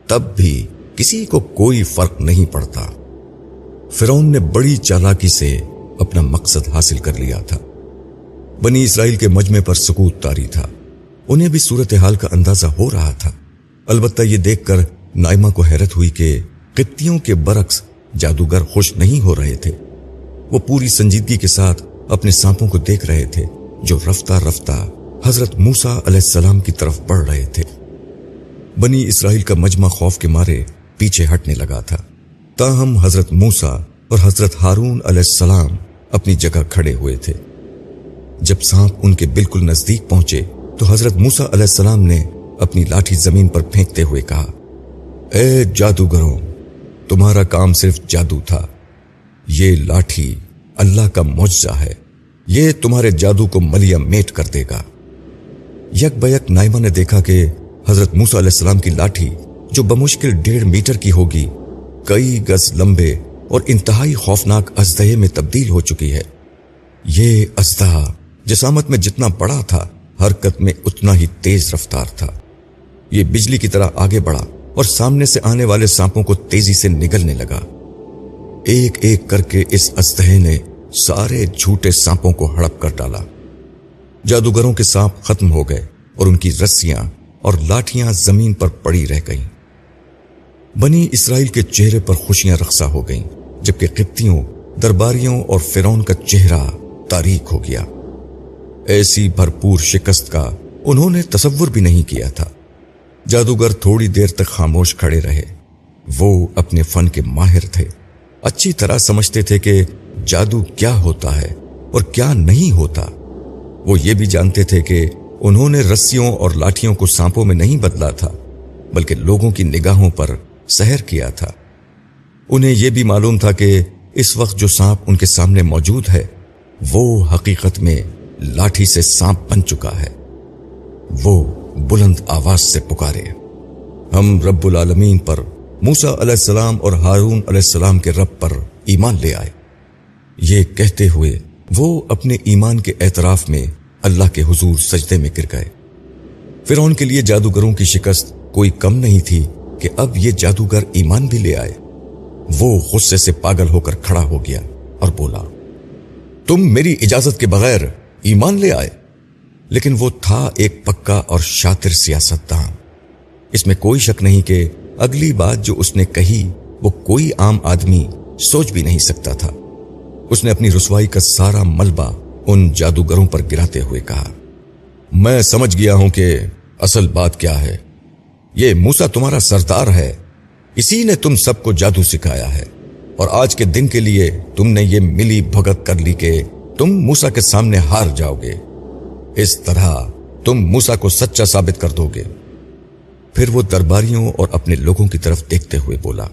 تب بھی کسی کو کوئی فرق نہیں پڑتا۔ فرعون نے بڑی چالاکی سے اپنا مقصد حاصل کر لیا تھا۔ بنی اسرائیل کے مجمع پر سکوت طاری تھا، انہیں بھی صورتحال کا اندازہ ہو رہا تھا۔ البتہ یہ دیکھ کر نائمہ کو حیرت ہوئی کہ قبطیوں کے برعکس جادوگر خوش نہیں ہو رہے تھے۔ وہ پوری سنجیدگی کے ساتھ اپنے سانپوں کو دیکھ رہے تھے جو رفتہ رفتہ حضرت موسیٰ علیہ السلام کی طرف بڑھ رہے تھے۔ بنی اسرائیل کا مجمع خوف کے مارے پیچھے ہٹنے لگا تھا، تاہم حضرت موسیٰ اور حضرت ہارون علیہ السلام اپنی جگہ کھڑے ہوئے تھے۔ جب سانپ ان کے بالکل نزدیک پہنچے تو حضرت موسیٰ علیہ السلام نے اپنی لاٹھی زمین پر پھینکتے ہوئے کہا، اے جادوگروں، تمہارا کام صرف جادو تھا، یہ لاٹھی اللہ کا معجزہ ہے، یہ تمہارے جادو کو ملیہ میٹ کر دے گا۔ یک بیک نائمہ نے دیکھا کہ حضرت موسیٰ علیہ السلام کی لاٹھی، جو بمشکل 1.5 میٹر کی ہوگی، کئی گز لمبے اور انتہائی خوفناک اژدہے میں تبدیل ہو چکی ہے۔ یہ اژدہا جسامت میں جتنا بڑا تھا، حرکت میں اتنا ہی تیز رفتار تھا۔ یہ بجلی کی طرح آگے بڑھا اور سامنے سے آنے والے سانپوں کو تیزی سے نگلنے لگا۔ ایک ایک کر کے اس اژدہے نے سارے جھوٹے سانپوں کو ہڑپ کر ڈالا۔ جادوگروں کے سانپ ختم ہو گئے اور ان کی رسیاں اور لاٹھیاں زمین پر پڑی رہ گئیں۔ بنی اسرائیل کے چہرے پر خوشیاں رقصہ ہو گئیں، جبکہ قبطیوں، درباریوں اور فرعون کا چہرہ تاریک ہو گیا۔ ایسی بھرپور شکست کا انہوں نے تصور بھی نہیں کیا تھا۔ جادوگر تھوڑی دیر تک خاموش کھڑے رہے۔ وہ اپنے فن کے ماہر تھے، اچھی طرح سمجھتے تھے کہ جادو کیا ہوتا ہے اور کیا نہیں ہوتا۔ وہ یہ بھی جانتے تھے کہ انہوں نے رسیوں اور لاٹھیوں کو سانپوں میں نہیں بدلا تھا، بلکہ لوگوں کی نگاہوں پر سحر کیا تھا۔ انہیں یہ بھی معلوم تھا کہ اس وقت جو سانپ ان کے سامنے موجود ہے وہ حقیقت میں لاٹھی سے سانپ بن چکا ہے۔ وہ بلند آواز سے پکارے، ہم رب العالمین پر، موسیٰ علیہ السلام اور ہارون علیہ السلام کے رب پر ایمان لے آئے۔ یہ کہتے ہوئے وہ اپنے ایمان کے اعتراف میں اللہ کے حضور سجدے میں گر گئے۔ فرعون کے لیے جادوگروں کی شکست کوئی کم نہیں تھی کہ اب یہ جادوگر ایمان بھی لے آئے۔ وہ غصے سے پاگل ہو کر کھڑا ہو گیا اور بولا، تم میری اجازت کے بغیر ایمان لے آئے؟ لیکن وہ تھا ایک پکا اور شاطر سیاستداں۔ اس میں کوئی شک نہیں کہ اگلی بات جو اس نے کہی وہ کوئی عام آدمی سوچ بھی نہیں سکتا تھا۔ اس نے اپنی رسوائی کا سارا ملبہ ان جادوگروں پر گراتے ہوئے کہا، میں سمجھ گیا ہوں کہ اصل بات کیا ہے۔ یہ موسیٰ تمہارا سردار ہے، اسی نے تم سب کو جادو سکھایا ہے، اور آج کے دن کے لیے تم نے یہ ملی بھگت کر لی کہ تم موسیٰ کے سامنے ہار جاؤ گے۔ اس طرح تم موسیٰ کو سچا ثابت کر دو گے۔ پھر وہ درباریوں اور اپنے لوگوں کی طرف دیکھتے ہوئے بولا،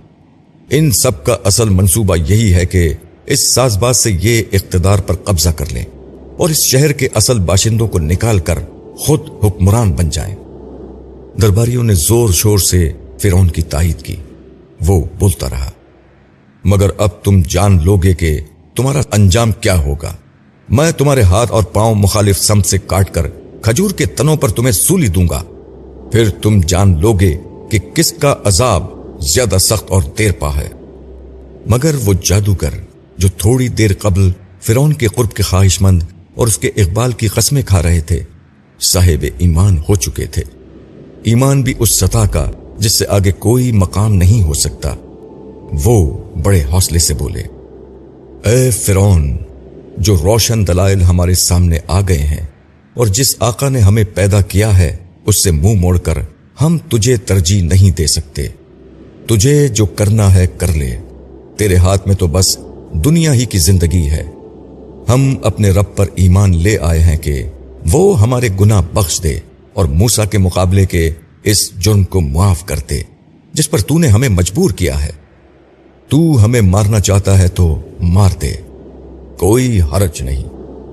ان سب کا اصل منصوبہ یہی ہے کہ اس ساز باز سے یہ اقتدار پر قبضہ کر لیں اور اس شہر کے اصل باشندوں کو نکال کر خود حکمران بن جائیں۔ درباریوں نے زور شور سے فرعون کی تائید کی۔ وہ بولتا رہا، مگر اب تم جان لوگے کہ تمہارا انجام کیا ہوگا۔ میں تمہارے ہاتھ اور پاؤں مخالف سمت سے کاٹ کر کھجور کے تنوں پر تمہیں سولی دوں گا، پھر تم جان لوگے کہ کس کا عذاب زیادہ سخت اور دیر پا ہے۔ مگر وہ جادوگر جو تھوڑی دیر قبل فرعون کے قرب کے خواہش مند اور اس کے اقبال کی قسمیں کھا رہے تھے، صاحب ایمان ہو چکے تھے۔ ایمان بھی اس سطح کا جس سے آگے کوئی مقام نہیں ہو سکتا۔ وہ بڑے حوصلے سے بولے، اے فرعون، جو روشن دلائل ہمارے سامنے آ گئے ہیں اور جس آقا نے ہمیں پیدا کیا ہے اس سے منہ موڑ کر ہم تجھے ترجیح نہیں دے سکتے۔ تجھے جو کرنا ہے کر لے، تیرے ہاتھ میں تو بس دنیا ہی کی زندگی ہے۔ ہم اپنے رب پر ایمان لے آئے ہیں کہ وہ ہمارے گناہ بخش دے اور موسیٰ کے مقابلے کے اس جرم کو معاف کر دے جس پر تو نے ہمیں مجبور کیا ہے۔ تو ہمیں مارنا چاہتا ہے تو مار دے، کوئی حرج نہیں،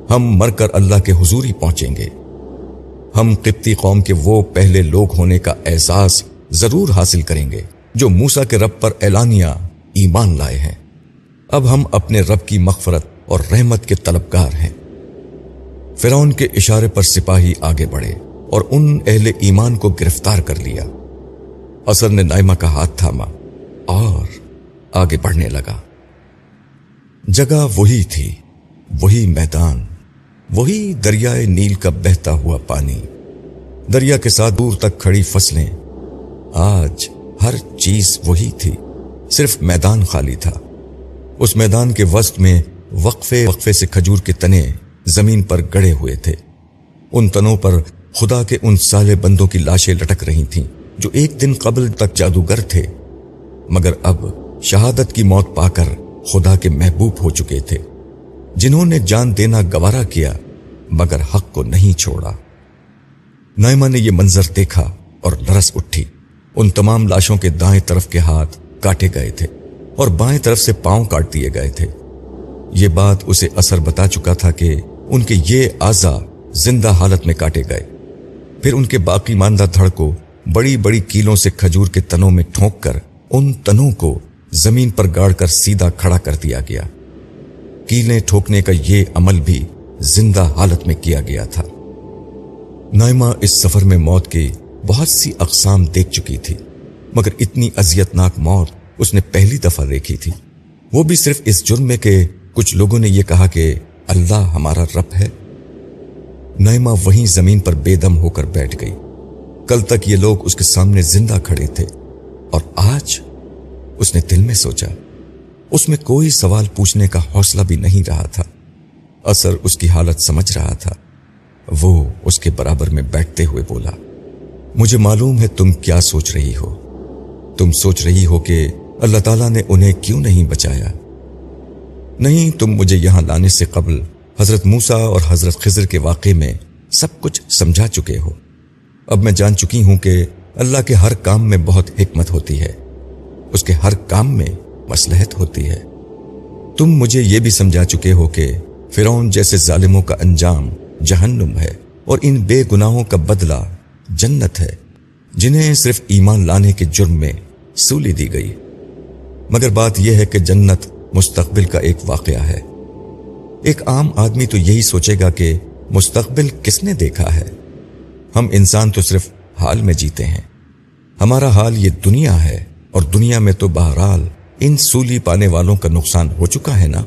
ہم مر کر اللہ کے حضور ہی پہنچیں گے۔ ہم قبطی قوم کے وہ پہلے لوگ ہونے کا احساس ضرور حاصل کریں گے جو موسیٰ کے رب پر اعلانیہ ایمان لائے ہیں۔ اب ہم اپنے رب کی مغفرت اور رحمت کے طلبگار ہیں۔ فرعون کے اشارے پر سپاہی آگے بڑھے اور ان اہل ایمان کو گرفتار کر لیا۔ اثر نے نائمہ کا ہاتھ تھاما اور آگے بڑھنے لگا۔ جگہ وہی تھی، وہی میدان، وہی دریائے نیل کا بہتا ہوا پانی، دریا کے ساتھ دور تک کھڑی فصلیں۔ آج ہر چیز وہی تھی، صرف میدان خالی تھا۔ اس میدان کے وسط میں وقفے وقفے سے کھجور کے تنے زمین پر گڑے ہوئے تھے۔ ان تنوں پر خدا کے ان صالح بندوں کی لاشیں لٹک رہی تھیں جو ایک دن قبل تک جادوگر تھے مگر اب شہادت کی موت پا کر خدا کے محبوب ہو چکے تھے، جنہوں نے جان دینا گوارا کیا مگر حق کو نہیں چھوڑا۔ نائمہ نے یہ منظر دیکھا اور لرز اٹھی۔ ان تمام لاشوں کے دائیں طرف کے ہاتھ کاٹے گئے تھے اور بائیں طرف سے پاؤں کاٹ دیے گئے تھے۔ یہ بات اسے اثر بتا چکا تھا کہ ان کے یہ اعضاء زندہ حالت میں کاٹے گئے۔ پھر ان کے باقی ماندہ دھڑ کو بڑی بڑی کیلوں سے کھجور کے تنوں میں ٹھونک کر ان تنوں کو زمین پر گاڑ کر سیدھا کھڑا کر دیا گیا۔ کیلیں ٹھوکنے کا یہ عمل بھی زندہ حالت میں کیا گیا تھا۔ نائمہ اس سفر میں موت کی بہت سی اقسام دیکھ چکی تھی مگر اتنی اذیتناک موت اس نے پہلی دفعہ دیکھی تھی، وہ بھی صرف اس جرم میں کہ کچھ لوگوں نے یہ کہا کہ اللہ ہمارا رب ہے۔ نائمہ وہیں زمین پر بے دم ہو کر بیٹھ گئی۔ کل تک یہ لوگ اس کے سامنے زندہ کھڑے تھے اور آج اس نے دل میں سوچا، اس میں کوئی سوال پوچھنے کا حوصلہ بھی نہیں رہا تھا۔ اثر اس کی حالت سمجھ رہا تھا۔ وہ اس کے برابر میں بیٹھتے ہوئے بولا، مجھے معلوم ہے تم کیا سوچ رہی ہو۔ تم سوچ رہی ہو کہ اللہ تعالیٰ نے انہیں کیوں نہیں بچایا۔ نہیں، تم مجھے یہاں لانے سے قبل حضرت موسیٰ اور حضرت خضر کے واقعے میں سب کچھ سمجھا چکے ہو۔ اب میں جان چکی ہوں کہ اللہ کے ہر کام میں بہت حکمت ہوتی ہے، اس کے ہر کام میں مصلحت ہوتی ہے۔ تم مجھے یہ بھی سمجھا چکے ہو کہ فرعون جیسے ظالموں کا انجام جہنم ہے اور ان بے گناہوں کا بدلہ جنت ہے جنہیں صرف ایمان لانے کے جرم میں سولی دی گئی۔ مگر بات یہ ہے کہ جنت مستقبل کا ایک واقعہ ہے۔ ایک عام آدمی تو یہی سوچے گا کہ مستقبل کس نے دیکھا ہے؟ ہم انسان تو صرف حال میں جیتے ہیں۔ ہمارا حال یہ دنیا ہے اور دنیا میں تو بہرحال ان سولی پانے والوں کا نقصان ہو چکا ہے نا،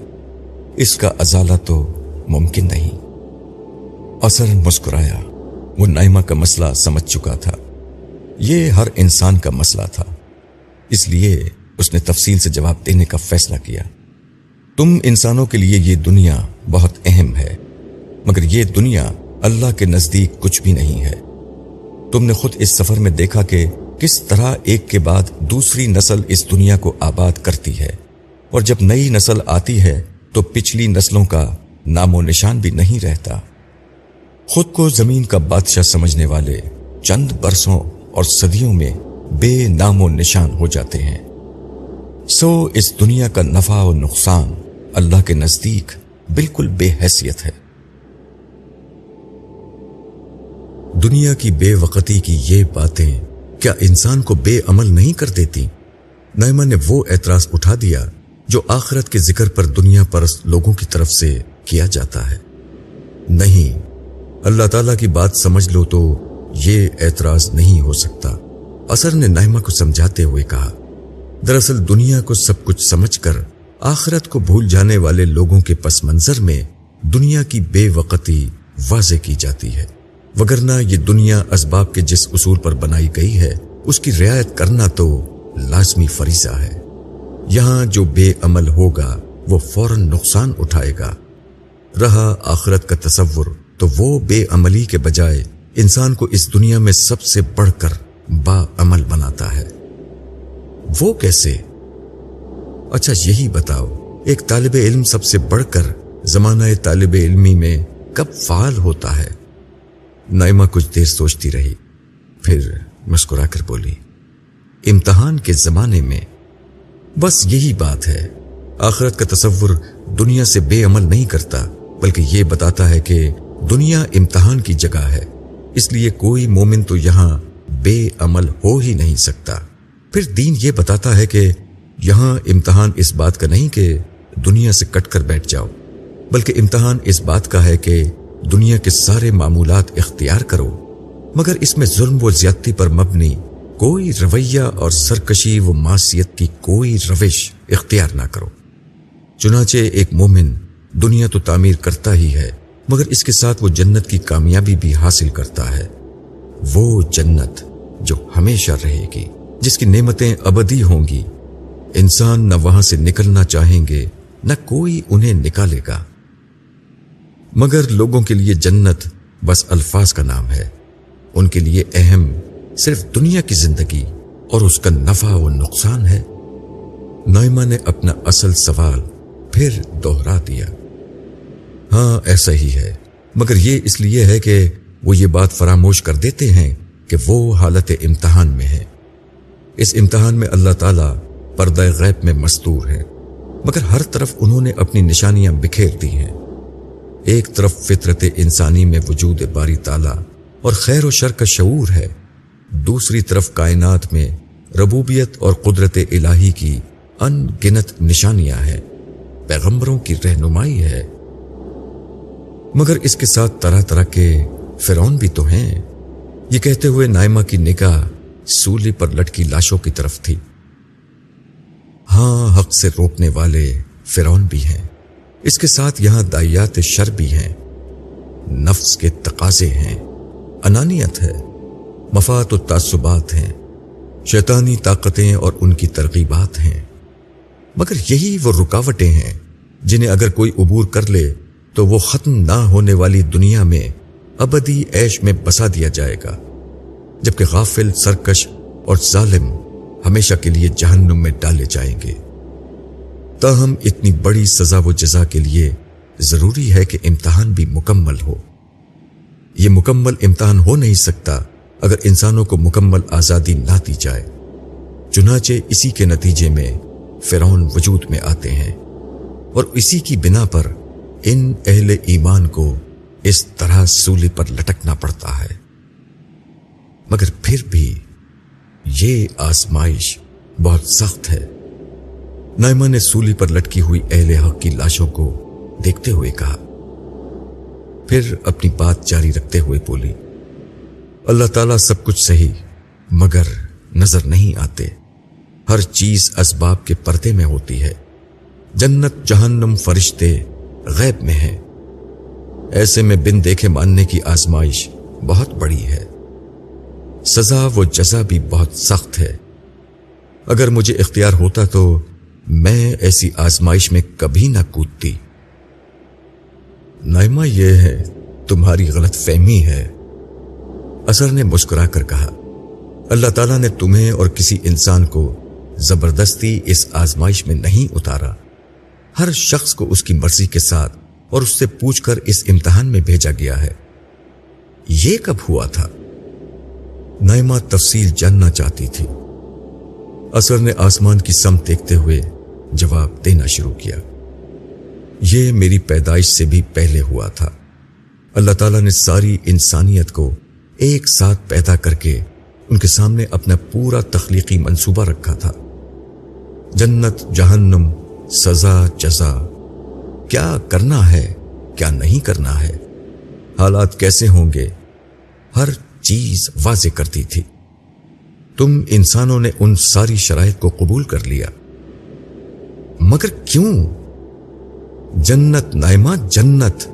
اس کا ازالہ تو ممکن نہیں۔ اثر مسکرایا، وہ نائمہ کا مسئلہ سمجھ چکا تھا۔ یہ ہر انسان کا مسئلہ تھا، اس لیے اس نے تفصیل سے جواب دینے کا فیصلہ کیا۔ تم انسانوں کے لیے یہ دنیا بہت اہم ہے مگر یہ دنیا اللہ کے نزدیک کچھ بھی نہیں ہے۔ تم نے خود اس سفر میں دیکھا کہ کس طرح ایک کے بعد دوسری نسل اس دنیا کو آباد کرتی ہے، اور جب نئی نسل آتی ہے تو پچھلی نسلوں کا نام و نشان بھی نہیں رہتا۔ خود کو زمین کا بادشاہ سمجھنے والے چند برسوں اور صدیوں میں بے نام و نشان ہو جاتے ہیں۔ سو اس دنیا کا نفع و نقصان اللہ کے نزدیک بالکل بے حیثیت ہے۔ دنیا کی بے وقتی کی یہ باتیں کیا انسان کو بے عمل نہیں کر دیتی؟ نائمہ نے وہ اعتراض اٹھا دیا جو آخرت کے ذکر پر دنیا پرست لوگوں کی طرف سے کیا جاتا ہے۔ نہیں، اللہ تعالیٰ کی بات سمجھ لو تو یہ اعتراض نہیں ہو سکتا۔ اثر نے نائمہ کو سمجھاتے ہوئے کہا، دراصل دنیا کو سب کچھ سمجھ کر آخرت کو بھول جانے والے لوگوں کے پس منظر میں دنیا کی بے وقتی واضح کی جاتی ہے، وگرنہ یہ دنیا اسباب کے جس اصول پر بنائی گئی ہے اس کی رعایت کرنا تو لازمی فریضہ ہے۔ یہاں جو بے عمل ہوگا وہ فوراً نقصان اٹھائے گا۔ رہا آخرت کا تصور تو وہ بے عملی کے بجائے انسان کو اس دنیا میں سب سے بڑھ کر با عمل بناتا ہے۔ وہ کیسے؟ اچھا یہی بتاؤ، ایک طالب علم سب سے بڑھ کر زمانہ طالب علمی میں کب فعال ہوتا ہے؟ نائمہ کچھ دیر سوچتی رہی، پھر مسکرا کر بولی، امتحان کے زمانے میں۔ بس یہی بات ہے، آخرت کا تصور دنیا سے بے عمل نہیں کرتا، بلکہ یہ بتاتا ہے کہ دنیا امتحان کی جگہ ہے، اس لیے کوئی مومن تو یہاں بے عمل ہو ہی نہیں سکتا۔ پھر دین یہ بتاتا ہے کہ یہاں امتحان اس بات کا نہیں کہ دنیا سے کٹ کر بیٹھ جاؤ، بلکہ امتحان اس بات کا ہے کہ دنیا کے سارے معمولات اختیار کرو، مگر اس میں ظلم و زیادتی پر مبنی کوئی رویہ اور سرکشی و معصیت کی کوئی روش اختیار نہ کرو۔ چنانچہ ایک مومن دنیا تو تعمیر کرتا ہی ہے، مگر اس کے ساتھ وہ جنت کی کامیابی بھی حاصل کرتا ہے، وہ جنت جو ہمیشہ رہے گی، جس کی نعمتیں ابدی ہوں گی۔ انسان نہ وہاں سے نکلنا چاہیں گے، نہ کوئی انہیں نکالے گا، مگر لوگوں کے لیے جنت بس الفاظ کا نام ہے۔ ان کے لیے اہم صرف دنیا کی زندگی اور اس کا نفع و نقصان ہے۔ نائمہ نے اپنا اصل سوال پھر دوہرا دیا۔ ہاں ایسا ہی ہے، مگر یہ اس لیے ہے کہ وہ یہ بات فراموش کر دیتے ہیں کہ وہ حالت امتحان میں ہے۔ اس امتحان میں اللہ تعالیٰ پردہ غیب میں مستور ہے، مگر ہر طرف انہوں نے اپنی نشانیاں بکھیر دی ہیں۔ ایک طرف فطرت انسانی میں وجود باری تعالیٰ اور خیر و شر کا شعور ہے، دوسری طرف کائنات میں ربوبیت اور قدرت الہی کی ان گنت نشانیاں ہیں، پیغمبروں کی رہنمائی ہے۔ مگر اس کے ساتھ طرح طرح کے فرعون بھی تو ہیں۔ یہ کہتے ہوئے نائمہ کی نگاہ سولی پر لٹکی لاشوں کی طرف تھی۔ ہاں، حق سے روکنے والے فرعون بھی ہیں، اس کے ساتھ یہاں داعیات شر بھی ہیں، نفس کے تقاضے ہیں، انانیت ہے، مفاد و تعصبات ہیں، شیطانی طاقتیں اور ان کی ترغیبات ہیں۔ مگر یہی وہ رکاوٹیں ہیں جنہیں اگر کوئی عبور کر لے تو وہ ختم نہ ہونے والی دنیا میں ابدی عیش میں بسا دیا جائے گا، جبکہ غافل، سرکش اور ظالم ہمیشہ کے لیے جہنم میں ڈالے جائیں گے۔ تاہم اتنی بڑی سزا و جزا کے لیے ضروری ہے کہ امتحان بھی مکمل ہو۔ یہ مکمل امتحان ہو نہیں سکتا اگر انسانوں کو مکمل آزادی نہ دی جائے۔ چنانچہ اسی کے نتیجے میں فرعون وجود میں آتے ہیں، اور اسی کی بنا پر ان اہل ایمان کو اس طرح سولی پر لٹکنا پڑتا ہے۔ مگر پھر بھی یہ آزمائش بہت سخت ہے۔ نائمہ نے سولی پر لٹکی ہوئی اہل حق کی لاشوں کو دیکھتے ہوئے کہا، پھر اپنی بات جاری رکھتے ہوئے بولی، اللہ تعالیٰ سب کچھ صحیح مگر نظر نہیں آتے، ہر چیز اسباب کے پردے میں ہوتی ہے، جنت، جہنم، فرشتے غیب میں ہیں، ایسے میں بن دیکھے ماننے کی آزمائش بہت بڑی ہے، سزا و جزا بھی بہت سخت ہے۔ اگر مجھے اختیار ہوتا تو میں ایسی آزمائش میں کبھی نہ کودتی۔ نائمہ، یہ ہے تمہاری غلط فہمی ہے، اثر نے مسکرا کر کہا۔ اللہ تعالیٰ نے تمہیں اور کسی انسان کو زبردستی اس آزمائش میں نہیں اتارا، ہر شخص کو اس کی مرضی کے ساتھ اور اس سے پوچھ کر اس امتحان میں بھیجا گیا ہے۔ یہ کب ہوا تھا؟ نائمہ تفصیل جاننا چاہتی تھی۔ اثر نے آسمان کی سمت دیکھتے ہوئے جواب دینا شروع کیا، یہ میری پیدائش سے بھی پہلے ہوا تھا۔ اللہ تعالیٰ نے ساری انسانیت کو ایک ساتھ پیدا کر کے ان کے سامنے اپنا پورا تخلیقی منصوبہ رکھا تھا۔ جنت، جہنم، سزا، جزا، کیا کرنا ہے، کیا نہیں کرنا ہے، حالات کیسے ہوں گے، ہر چیز واضح کرتی تھی۔ تم انسانوں نے ان ساری شرائط کو قبول کر لیا، مگر کیوں؟ جنت نائمہ، جنت،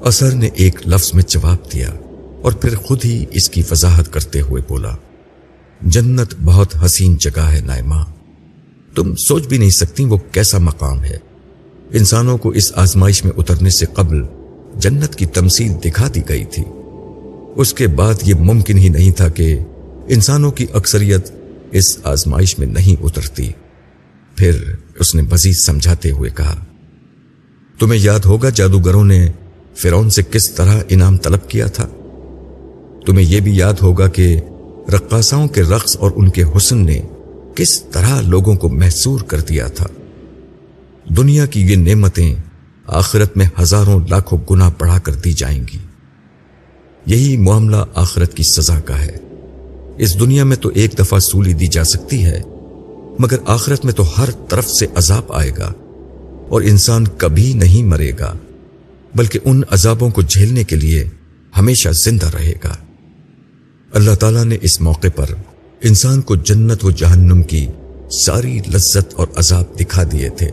اثر نے ایک لفظ میں جواب دیا اور پھر خود ہی اس کی وضاحت کرتے ہوئے بولا، جنت بہت حسین جگہ ہے نائمہ، تم سوچ بھی نہیں سکتی وہ کیسا مقام ہے۔ انسانوں کو اس آزمائش میں اترنے سے قبل جنت کی تمثیل دکھا دی گئی تھی، اس کے بعد یہ ممکن ہی نہیں تھا کہ انسانوں کی اکثریت اس آزمائش میں نہیں اترتی۔ پھر اس نے مزید سمجھاتے ہوئے کہا، تمہیں یاد ہوگا جادوگروں نے فرعون سے کس طرح انعام طلب کیا تھا۔ تمہیں یہ بھی یاد ہوگا کہ رقاصاؤں کے رقص اور ان کے حسن نے کس طرح لوگوں کو محصور کر دیا تھا۔ دنیا کی یہ نعمتیں آخرت میں ہزاروں لاکھوں گنا بڑھا کر دی جائیں گی۔ یہی معاملہ آخرت کی سزا کا ہے۔ اس دنیا میں تو ایک دفعہ سولی دی جا سکتی ہے، مگر آخرت میں تو ہر طرف سے عذاب آئے گا اور انسان کبھی نہیں مرے گا، بلکہ ان عذابوں کو جھیلنے کے لیے ہمیشہ زندہ رہے گا۔ اللہ تعالیٰ نے اس موقع پر انسان کو جنت و جہنم کی ساری لذت اور عذاب دکھا دیے تھے،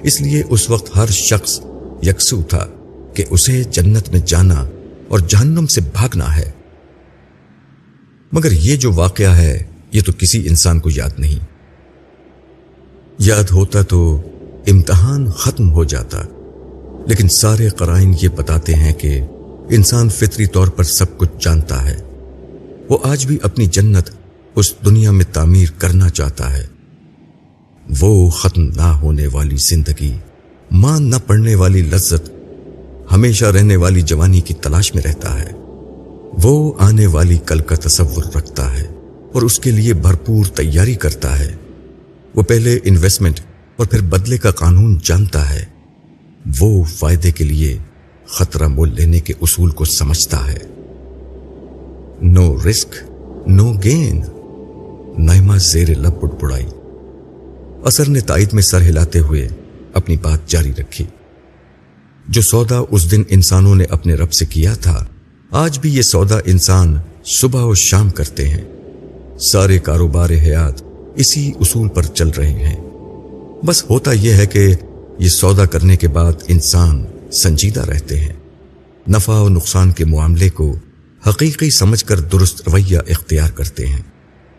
اس لیے اس وقت ہر شخص یکسو تھا کہ اسے جنت میں جانا اور جہنم سے بھاگنا ہے۔ مگر یہ جو واقعہ ہے یہ تو کسی انسان کو یاد نہیں۔ یاد ہوتا تو امتحان ختم ہو جاتا، لیکن سارے قرائن یہ بتاتے ہیں کہ انسان فطری طور پر سب کچھ جانتا ہے۔ وہ آج بھی اپنی جنت اس دنیا میں تعمیر کرنا چاہتا ہے۔ وہ ختم نہ ہونے والی زندگی، مان نہ پڑنے والی لذت، ہمیشہ رہنے والی جوانی کی تلاش میں رہتا ہے۔ وہ آنے والی کل کا تصور رکھتا ہے اور اس کے لیے بھرپور تیاری کرتا ہے۔ وہ پہلے انویسٹمنٹ اور پھر بدلے کا قانون جانتا ہے۔ وہ فائدے کے لیے خطرہ مول لینے کے اصول کو سمجھتا ہے۔ نو رسک نو گین، نائمہ زیر لب بڑبڑائی۔ اثر نے تائید میں سر ہلاتے ہوئے اپنی بات جاری رکھی۔ جو سودا اس دن انسانوں نے اپنے رب سے کیا تھا، آج بھی یہ سودا انسان صبح و شام کرتے ہیں۔ سارے کاروبار حیات اسی اصول پر چل رہے ہیں۔ بس ہوتا یہ ہے کہ یہ سودا کرنے کے بعد انسان سنجیدہ رہتے ہیں، نفع و نقصان کے معاملے کو حقیقی سمجھ کر درست رویہ اختیار کرتے ہیں،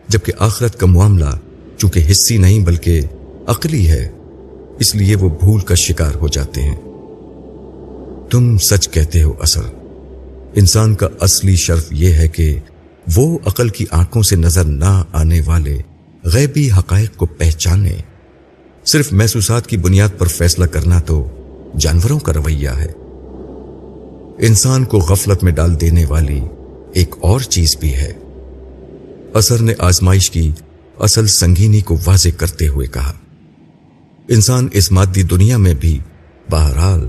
جبکہ آخرت کا معاملہ چونکہ حسی نہیں بلکہ عقلی ہے، اس لیے وہ بھول کا شکار ہو جاتے ہیں۔ تم سچ کہتے ہو اثر۔ انسان کا اصلی شرف یہ ہے کہ وہ عقل کی آنکھوں سے نظر نہ آنے والے غیبی حقائق کو پہچانے۔ صرف محسوسات کی بنیاد پر فیصلہ کرنا تو جانوروں کا رویہ ہے۔ انسان کو غفلت میں ڈال دینے والی ایک اور چیز بھی ہے۔ اثر نے آزمائش کی اصل سنگینی کو واضح کرتے ہوئے کہا، انسان اس مادی دنیا میں بھی بہرحال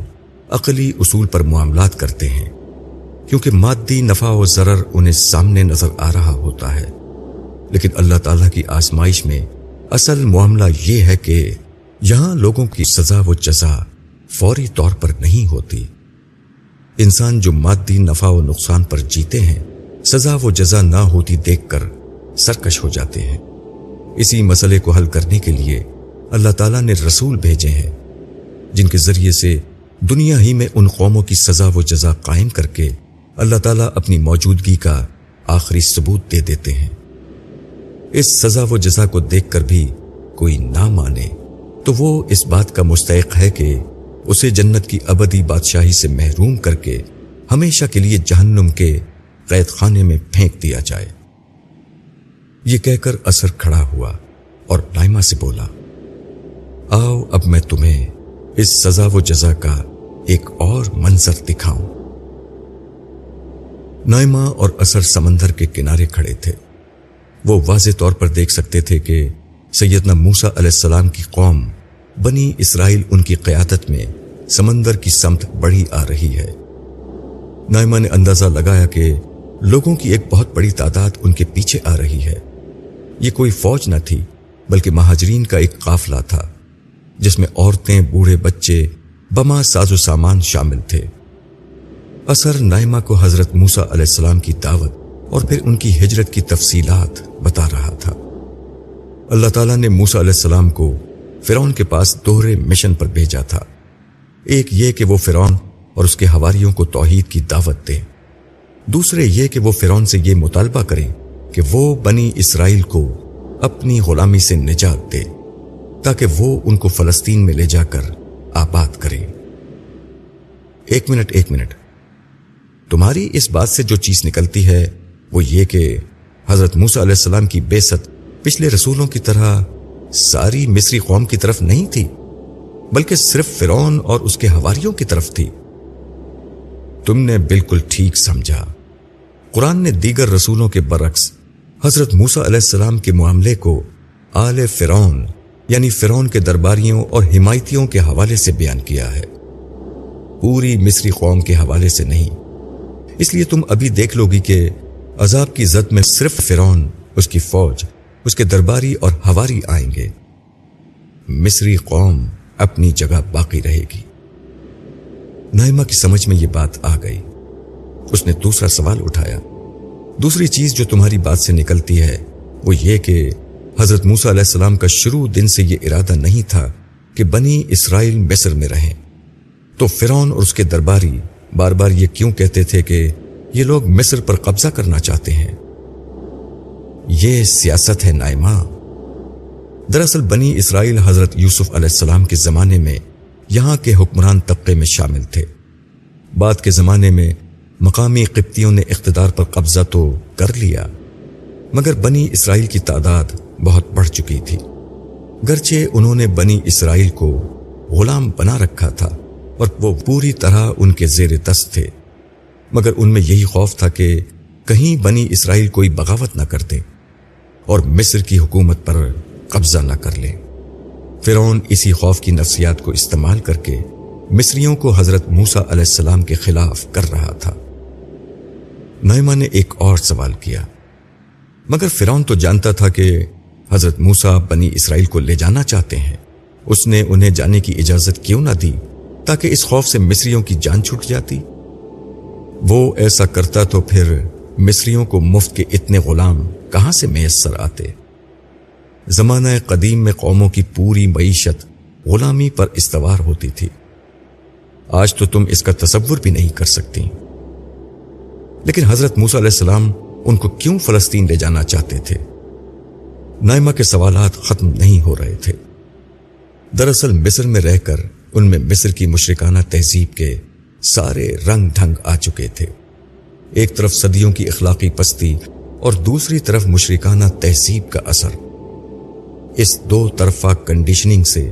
عقلی اصول پر معاملات کرتے ہیں، کیونکہ مادی نفع و ضرر انہیں سامنے نظر آ رہا ہوتا ہے۔ لیکن اللہ تعالیٰ کی آزمائش میں اصل معاملہ یہ ہے کہ یہاں لوگوں کی سزا و جزا فوری طور پر نہیں ہوتی۔ انسان جو مادی نفع و نقصان پر جیتے ہیں، سزا و جزا نہ ہوتی دیکھ کر سرکش ہو جاتے ہیں۔ اسی مسئلے کو حل کرنے کے لیے اللہ تعالیٰ نے رسول بھیجے ہیں، جن کے ذریعے سے دنیا ہی میں ان قوموں کی سزا و جزا قائم کر کے اللہ تعالیٰ اپنی موجودگی کا آخری ثبوت دے دیتے ہیں۔ اس سزا و جزا کو دیکھ کر بھی کوئی نہ مانے تو وہ اس بات کا مستحق ہے کہ اسے جنت کی ابدی بادشاہی سے محروم کر کے ہمیشہ کے لیے جہنم کے قید خانے میں پھینک دیا جائے۔ یہ کہہ کر اثر کھڑا ہوا اور نائمہ سے بولا، آؤ اب میں تمہیں اس سزا و جزا کا ایک اور منظر دکھاؤں۔ نائمہ اور اثر سمندر کے کنارے کھڑے تھے۔ وہ واضح طور پر دیکھ سکتے تھے کہ سیدنا موسیٰ علیہ السلام کی قوم بنی اسرائیل ان کی قیادت میں سمندر کی سمت بڑھی آ رہی ہے۔ نائمہ نے اندازہ لگایا کہ لوگوں کی ایک بہت بڑی تعداد ان کے پیچھے آ رہی ہے۔ یہ کوئی فوج نہ تھی بلکہ مہاجرین کا ایک قافلہ تھا، جس میں عورتیں، بوڑھے، بچے، بما ساز و سامان شامل تھے۔ اثر نائمہ کو حضرت موسیٰ علیہ السلام کی دعوت اور پھر ان کی ہجرت کی تفصیلات بتا رہا تھا۔ اللہ تعالیٰ نے موسیٰ علیہ السلام کو فرعون کے پاس دوہرے مشن پر بھیجا تھا۔ ایک یہ کہ وہ فرعون اور اس کے حواریوں کو توحید کی دعوت دے، دوسرے یہ کہ وہ فرعون سے یہ مطالبہ کریں کہ وہ بنی اسرائیل کو اپنی غلامی سے نجات دے تاکہ وہ ان کو فلسطین میں لے جا کر آباد کرے۔ ایک منٹ، تمہاری اس بات سے جو چیز نکلتی ہے وہ یہ کہ حضرت موسیٰ علیہ السلام کی بعثت پچھلے رسولوں کی طرح ساری مصری قوم کی طرف نہیں تھی، بلکہ صرف فرعون اور اس کے حواریوں کی طرف تھی۔ تم نے بالکل ٹھیک سمجھا۔ قرآن نے دیگر رسولوں کے برعکس حضرت موسیٰ علیہ السلام کے معاملے کو آل فرعون یعنی فرعون کے درباریوں اور حمایتیوں کے حوالے سے بیان کیا ہے، پوری مصری قوم کے حوالے سے نہیں۔ اس لیے تم ابھی دیکھ لو گی کہ عذاب کی زد میں صرف فرعون، اس کی فوج، اس کے درباری اور حواری آئیں گے، مصری قوم اپنی جگہ باقی رہے گی۔ نائمہ کی سمجھ میں یہ بات آ گئی۔ اس نے دوسرا سوال اٹھایا۔ دوسری چیز جو تمہاری بات سے نکلتی ہے وہ یہ کہ حضرت موسیٰ علیہ السلام کا شروع دن سے یہ ارادہ نہیں تھا کہ بنی اسرائیل مصر میں رہیں، تو فرعون اور اس کے درباری بار بار یہ کیوں کہتے تھے کہ یہ لوگ مصر پر قبضہ کرنا چاہتے ہیں؟ یہ سیاست ہے نائمہ۔ دراصل بنی اسرائیل حضرت یوسف علیہ السلام کے زمانے میں یہاں کے حکمران طبقے میں شامل تھے۔ بعد کے زمانے میں مقامی قبطیوں نے اقتدار پر قبضہ تو کر لیا، مگر بنی اسرائیل کی تعداد بہت بڑھ چکی تھی۔ گرچہ انہوں نے بنی اسرائیل کو غلام بنا رکھا تھا اور وہ پوری طرح ان کے زیر دست تھے، مگر ان میں یہی خوف تھا کہ کہیں بنی اسرائیل کوئی بغاوت نہ کر دیں اور مصر کی حکومت پر قبضہ نہ کر لیں۔ فرعون اسی خوف کی نفسیات کو استعمال کر کے مصریوں کو حضرت موسیٰ علیہ السلام کے خلاف کر رہا تھا۔ نائمہ نے ایک اور سوال کیا، مگر فرعون تو جانتا تھا کہ حضرت موسیٰ بنی اسرائیل کو لے جانا چاہتے ہیں، اس نے انہیں جانے کی اجازت کیوں نہ دی تاکہ اس خوف سے مصریوں کی جان چھوٹ جاتی؟ وہ ایسا کرتا تو پھر مصریوں کو مفت کے اتنے غلام کہاں سے میسر آتے؟ زمانہ قدیم میں قوموں کی پوری معیشت غلامی پر استوار ہوتی تھی، آج تو تم اس کا تصور بھی نہیں کر سکتی۔ لیکن حضرت موسیٰ علیہ السلام ان کو کیوں فلسطین لے جانا چاہتے تھے؟ نائمہ کے سوالات ختم نہیں ہو رہے تھے۔ دراصل مصر میں رہ کر ان میں مصر کی مشرکانہ تہذیب کے سارے رنگ ڈھنگ آ چکے تھے۔ ایک طرف صدیوں کی اخلاقی پستی اور دوسری طرف مشرکانہ تہذیب کا اثر۔ اس دو طرفہ کنڈیشننگ سے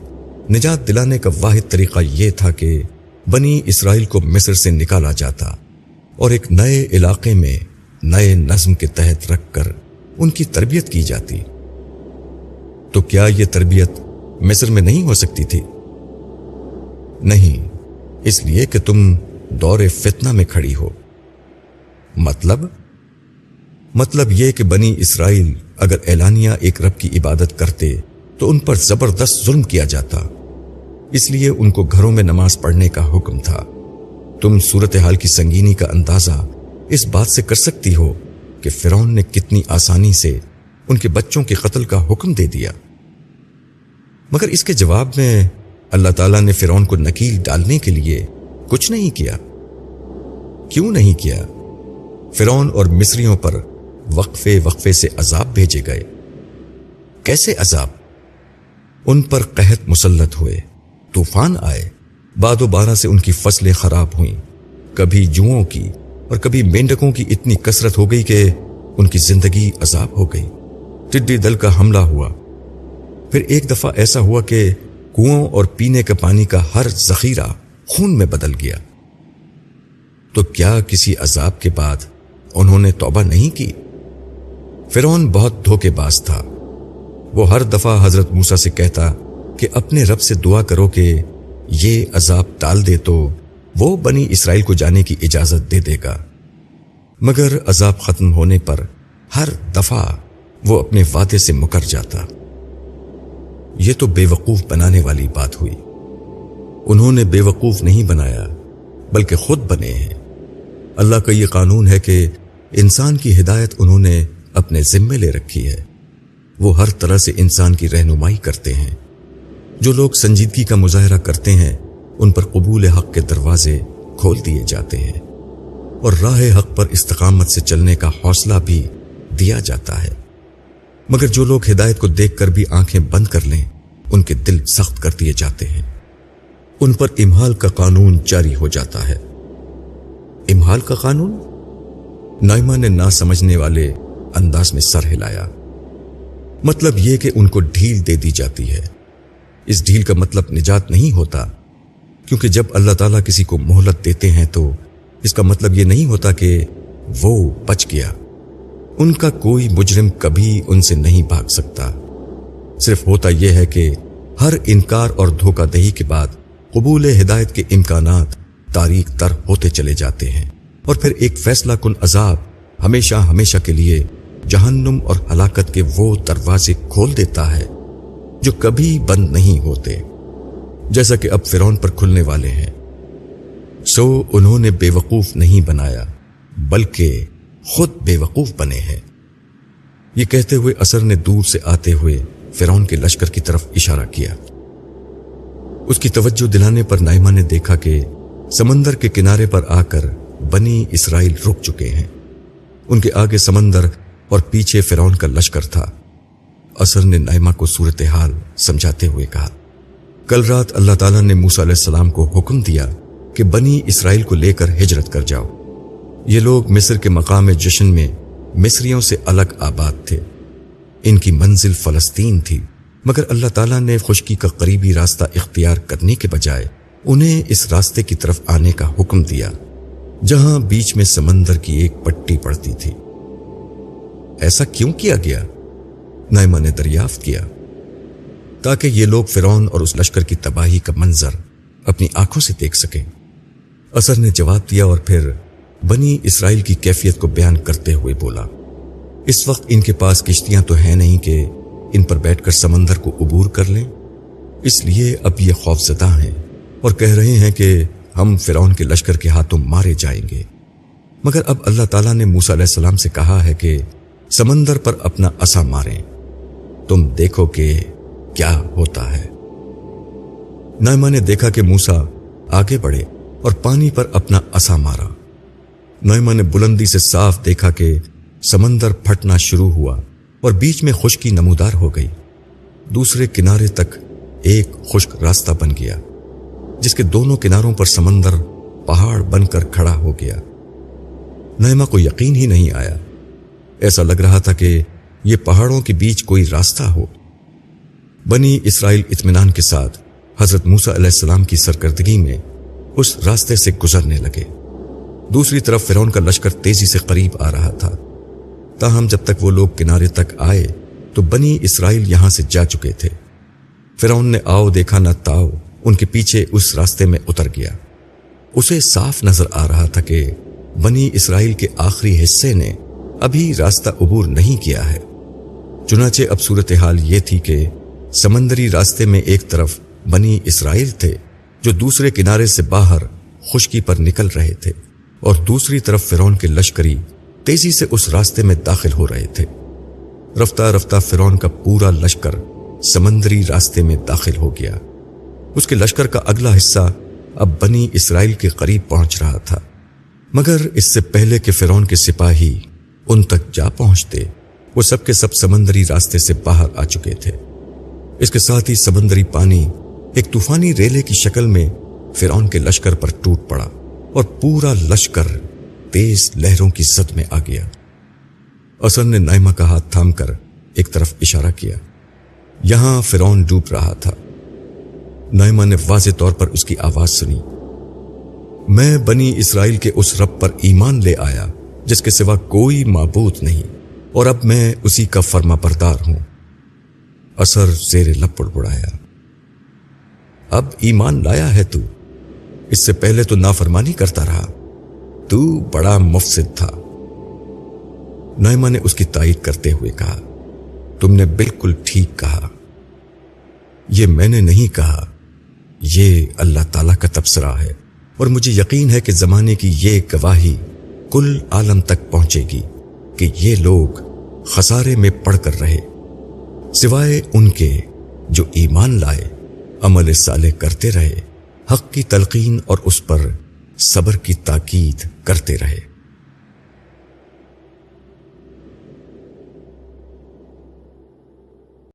نجات دلانے کا واحد طریقہ یہ تھا کہ بنی اسرائیل کو مصر سے نکالا جاتا اور ایک نئے علاقے میں نئے نظم کے تحت رکھ کر ان کی تربیت کی جاتی۔ تو کیا یہ تربیت مصر میں نہیں ہو سکتی تھی؟ نہیں، اس لیے کہ تم دور فتنہ میں کھڑی ہو۔ مطلب یہ کہ بنی اسرائیل اگر اعلانیہ ایک رب کی عبادت کرتے تو ان پر زبردست ظلم کیا جاتا، اس لیے ان کو گھروں میں نماز پڑھنے کا حکم تھا۔ تم صورتحال کی سنگینی کا اندازہ اس بات سے کر سکتی ہو کہ فرعون نے کتنی آسانی سے ان کے بچوں کے قتل کا حکم دے دیا، مگر اس کے جواب میں اللہ تعالیٰ نے فرعون کو نکیل ڈالنے کے لیے کچھ نہیں کیا۔ کیوں نہیں کیا؟ فرعون اور مصریوں پر وقفے سے عذاب بھیجے گئے۔ کیسے عذاب؟ ان پر قحط مسلط ہوئے، طوفان آئے، باد و بارہ سے ان کی فصلیں خراب ہوئیں، کبھی جوؤں کی اور کبھی مینڈکوں کی اتنی کثرت ہو گئی کہ ان کی زندگی عذاب ہو گئی۔ ٹڈی دل کا حملہ ہوا۔ پھر ایک دفعہ ایسا ہوا کہ کنووں اور پینے کے پانی کا ہر ذخیرہ خون میں بدل گیا۔ تو کیا کسی عذاب کے بعد انہوں نے توبہ نہیں کی؟ فرعون بہت دھوکے باز تھا۔ وہ ہر دفعہ حضرت موسیٰ سے کہتا کہ اپنے رب سے دعا کرو کہ یہ عذاب ٹال دے تو وہ بنی اسرائیل کو جانے کی اجازت دے دے گا، مگر عذاب ختم ہونے پر ہر دفعہ وہ اپنے وعدے سے مکر جاتا۔ یہ تو بے وقوف بنانے والی بات ہوئی۔ انہوں نے بے وقوف نہیں بنایا بلکہ خود بنے ہیں۔ اللہ کا یہ قانون ہے کہ انسان کی ہدایت انہوں نے اپنے ذمے لے رکھی ہے۔ وہ ہر طرح سے انسان کی رہنمائی کرتے ہیں۔ جو لوگ سنجیدگی کا مظاہرہ کرتے ہیں ان پر قبول حق کے دروازے کھول دیے جاتے ہیں اور راہ حق پر استقامت سے چلنے کا حوصلہ بھی دیا جاتا ہے، مگر جو لوگ ہدایت کو دیکھ کر بھی آنکھیں بند کر لیں ان کے دل سخت کر دیے جاتے ہیں، ان پر امہال کا قانون جاری ہو جاتا ہے۔ امہال کا قانون؟ نائمہ نے نہ سمجھنے والے انداز میں سر ہلایا۔ مطلب یہ کہ ان کو ڈھیل دے دی جاتی ہے، اس ڈھیل کا مطلب نجات نہیں ہوتا، کیونکہ جب اللہ تعالیٰ کسی کو مہلت دیتے ہیں تو اس کا مطلب یہ نہیں ہوتا کہ وہ بچ گیا۔ ان کا کوئی مجرم کبھی ان سے نہیں بھاگ سکتا۔ صرف ہوتا یہ ہے کہ ہر انکار اور دھوکہ دہی کے بعد قبول ہدایت کے امکانات تاریک تر ہوتے چلے جاتے ہیں، اور پھر ایک فیصلہ کن عذاب ہمیشہ ہمیشہ کے لیے جہنم اور ہلاکت کے وہ دروازے کھول دیتا ہے جو کبھی بند نہیں ہوتے، جیسا کہ اب فرعون پر کھلنے والے ہیں۔ سو انہوں نے بے وقوف نہیں بنایا بلکہ خود بے وقوف بنے ہیں۔ یہ کہتے ہوئے اثر نے دور سے آتے ہوئے فرعون کے لشکر کی طرف اشارہ کیا۔ اس کی توجہ دلانے پر نائمہ نے دیکھا کہ سمندر کے کنارے پر آ کر بنی اسرائیل رک چکے ہیں۔ ان کے آگے سمندر اور پیچھے فرعون کا لشکر تھا۔ اثر نے نائمہ کو صورتحال سمجھاتے ہوئے کہا، کل رات اللہ تعالیٰ نے موسیٰ علیہ السلام کو حکم دیا کہ بنی اسرائیل کو لے کر ہجرت کر جاؤ۔ یہ لوگ مصر کے مقام جشن میں مصریوں سے الگ آباد تھے۔ ان کی منزل فلسطین تھی، مگر اللہ تعالیٰ نے خشکی کا قریبی راستہ اختیار کرنے کے بجائے انہیں اس راستے کی طرف آنے کا حکم دیا جہاں بیچ میں سمندر کی ایک پٹی پڑتی تھی۔ ایسا کیوں کیا گیا؟ نائمہ نے دریافت کیا۔ تاکہ یہ لوگ فرعون اور اس لشکر کی تباہی کا منظر اپنی آنکھوں سے دیکھ سکیں۔ اثر نے جواب دیا اور پھر بنی اسرائیل کی کیفیت کو بیان کرتے ہوئے بولا، اس وقت ان کے پاس کشتیاں تو ہیں نہیں کہ ان پر بیٹھ کر سمندر کو عبور کر لیں، اس لیے اب یہ خوفزدہ ہیں اور کہہ رہے ہیں کہ ہم فرعون کے لشکر کے ہاتھوں مارے جائیں گے۔ مگر اب اللہ تعالیٰ نے موسیٰ علیہ السلام سے کہا ہے کہ سمندر پر اپنا عصا ماریں، تم دیکھو کہ کیا ہوتا ہے۔ نائمہ نے دیکھا کہ موسیٰ آگے بڑھے اور پانی پر اپنا عصا مارا۔ نائمہ نے بلندی سے صاف دیکھا کہ سمندر پھٹنا شروع ہوا اور بیچ میں خشکی نمودار ہو گئی۔ دوسرے کنارے تک ایک خشک راستہ بن گیا جس کے دونوں کناروں پر سمندر پہاڑ بن کر کھڑا ہو گیا۔ نائمہ کو یقین ہی نہیں آیا، ایسا لگ رہا تھا کہ یہ پہاڑوں کے بیچ کوئی راستہ ہو۔ بنی اسرائیل اطمینان کے ساتھ حضرت موسیٰ علیہ السلام کی سرکردگی میں اس راستے سے گزرنے لگے۔ دوسری طرف فرعون کا لشکر تیزی سے قریب آ رہا تھا، تاہم جب تک وہ لوگ کنارے تک آئے تو بنی اسرائیل یہاں سے جا چکے تھے۔ فرعون نے آؤ دیکھا نہ تاؤ ان کے پیچھے اس راستے میں اتر گیا۔ اسے صاف نظر آ رہا تھا کہ بنی اسرائیل کے آخری حصے نے ابھی راستہ عبور نہیں کیا ہے۔ چنانچہ اب صورتحال یہ تھی کہ سمندری راستے میں ایک طرف بنی اسرائیل تھے جو دوسرے کنارے سے باہر خشکی پر نکل رہے تھے، اور دوسری طرف فرعون کے لشکری تیزی سے اس راستے میں داخل ہو رہے تھے۔ رفتہ رفتہ فرعون کا پورا لشکر سمندری راستے میں داخل ہو گیا۔ اس کے لشکر کا اگلا حصہ اب بنی اسرائیل کے قریب پہنچ رہا تھا، مگر اس سے پہلے کہ فرعون کے سپاہی ان تک جا پہنچتے وہ سب کے سب سمندری راستے سے باہر آ چکے تھے۔ اس کے ساتھ ہی سمندری پانی ایک طوفانی ریلے کی شکل میں فرعون کے لشکر پر ٹوٹ پڑا اور پورا لشکر تیز لہروں کی زد میں آ گیا۔ اثر نے نائمہ کا ہاتھ تھام کر ایک طرف اشارہ کیا۔ یہاں فرعون ڈوب رہا تھا۔ نائمہ نے واضح طور پر اس کی آواز سنی، میں بنی اسرائیل کے اس رب پر ایمان لے آیا جس کے سوا کوئی معبود نہیں، اور اب میں اسی کا فرما بردار ہوں۔ اثر زیر لب بڑبڑایا، اب ایمان لایا ہے تو؟ اس سے پہلے تو نافرمانی کرتا رہا، تو بڑا مفسد تھا۔ نائمہ نے اس کی تائید کرتے ہوئے کہا، تم نے بالکل ٹھیک کہا، یہ میں نے نہیں کہا، یہ اللہ تعالیٰ کا تبصرہ ہے، اور مجھے یقین ہے کہ زمانے کی یہ گواہی کل عالم تک پہنچے گی کہ یہ لوگ خسارے میں پڑ کر رہے، سوائے ان کے جو ایمان لائے، عمل صالح کرتے رہے، حق کی تلقین اور اس پر صبر کی تاکید کرتے رہے۔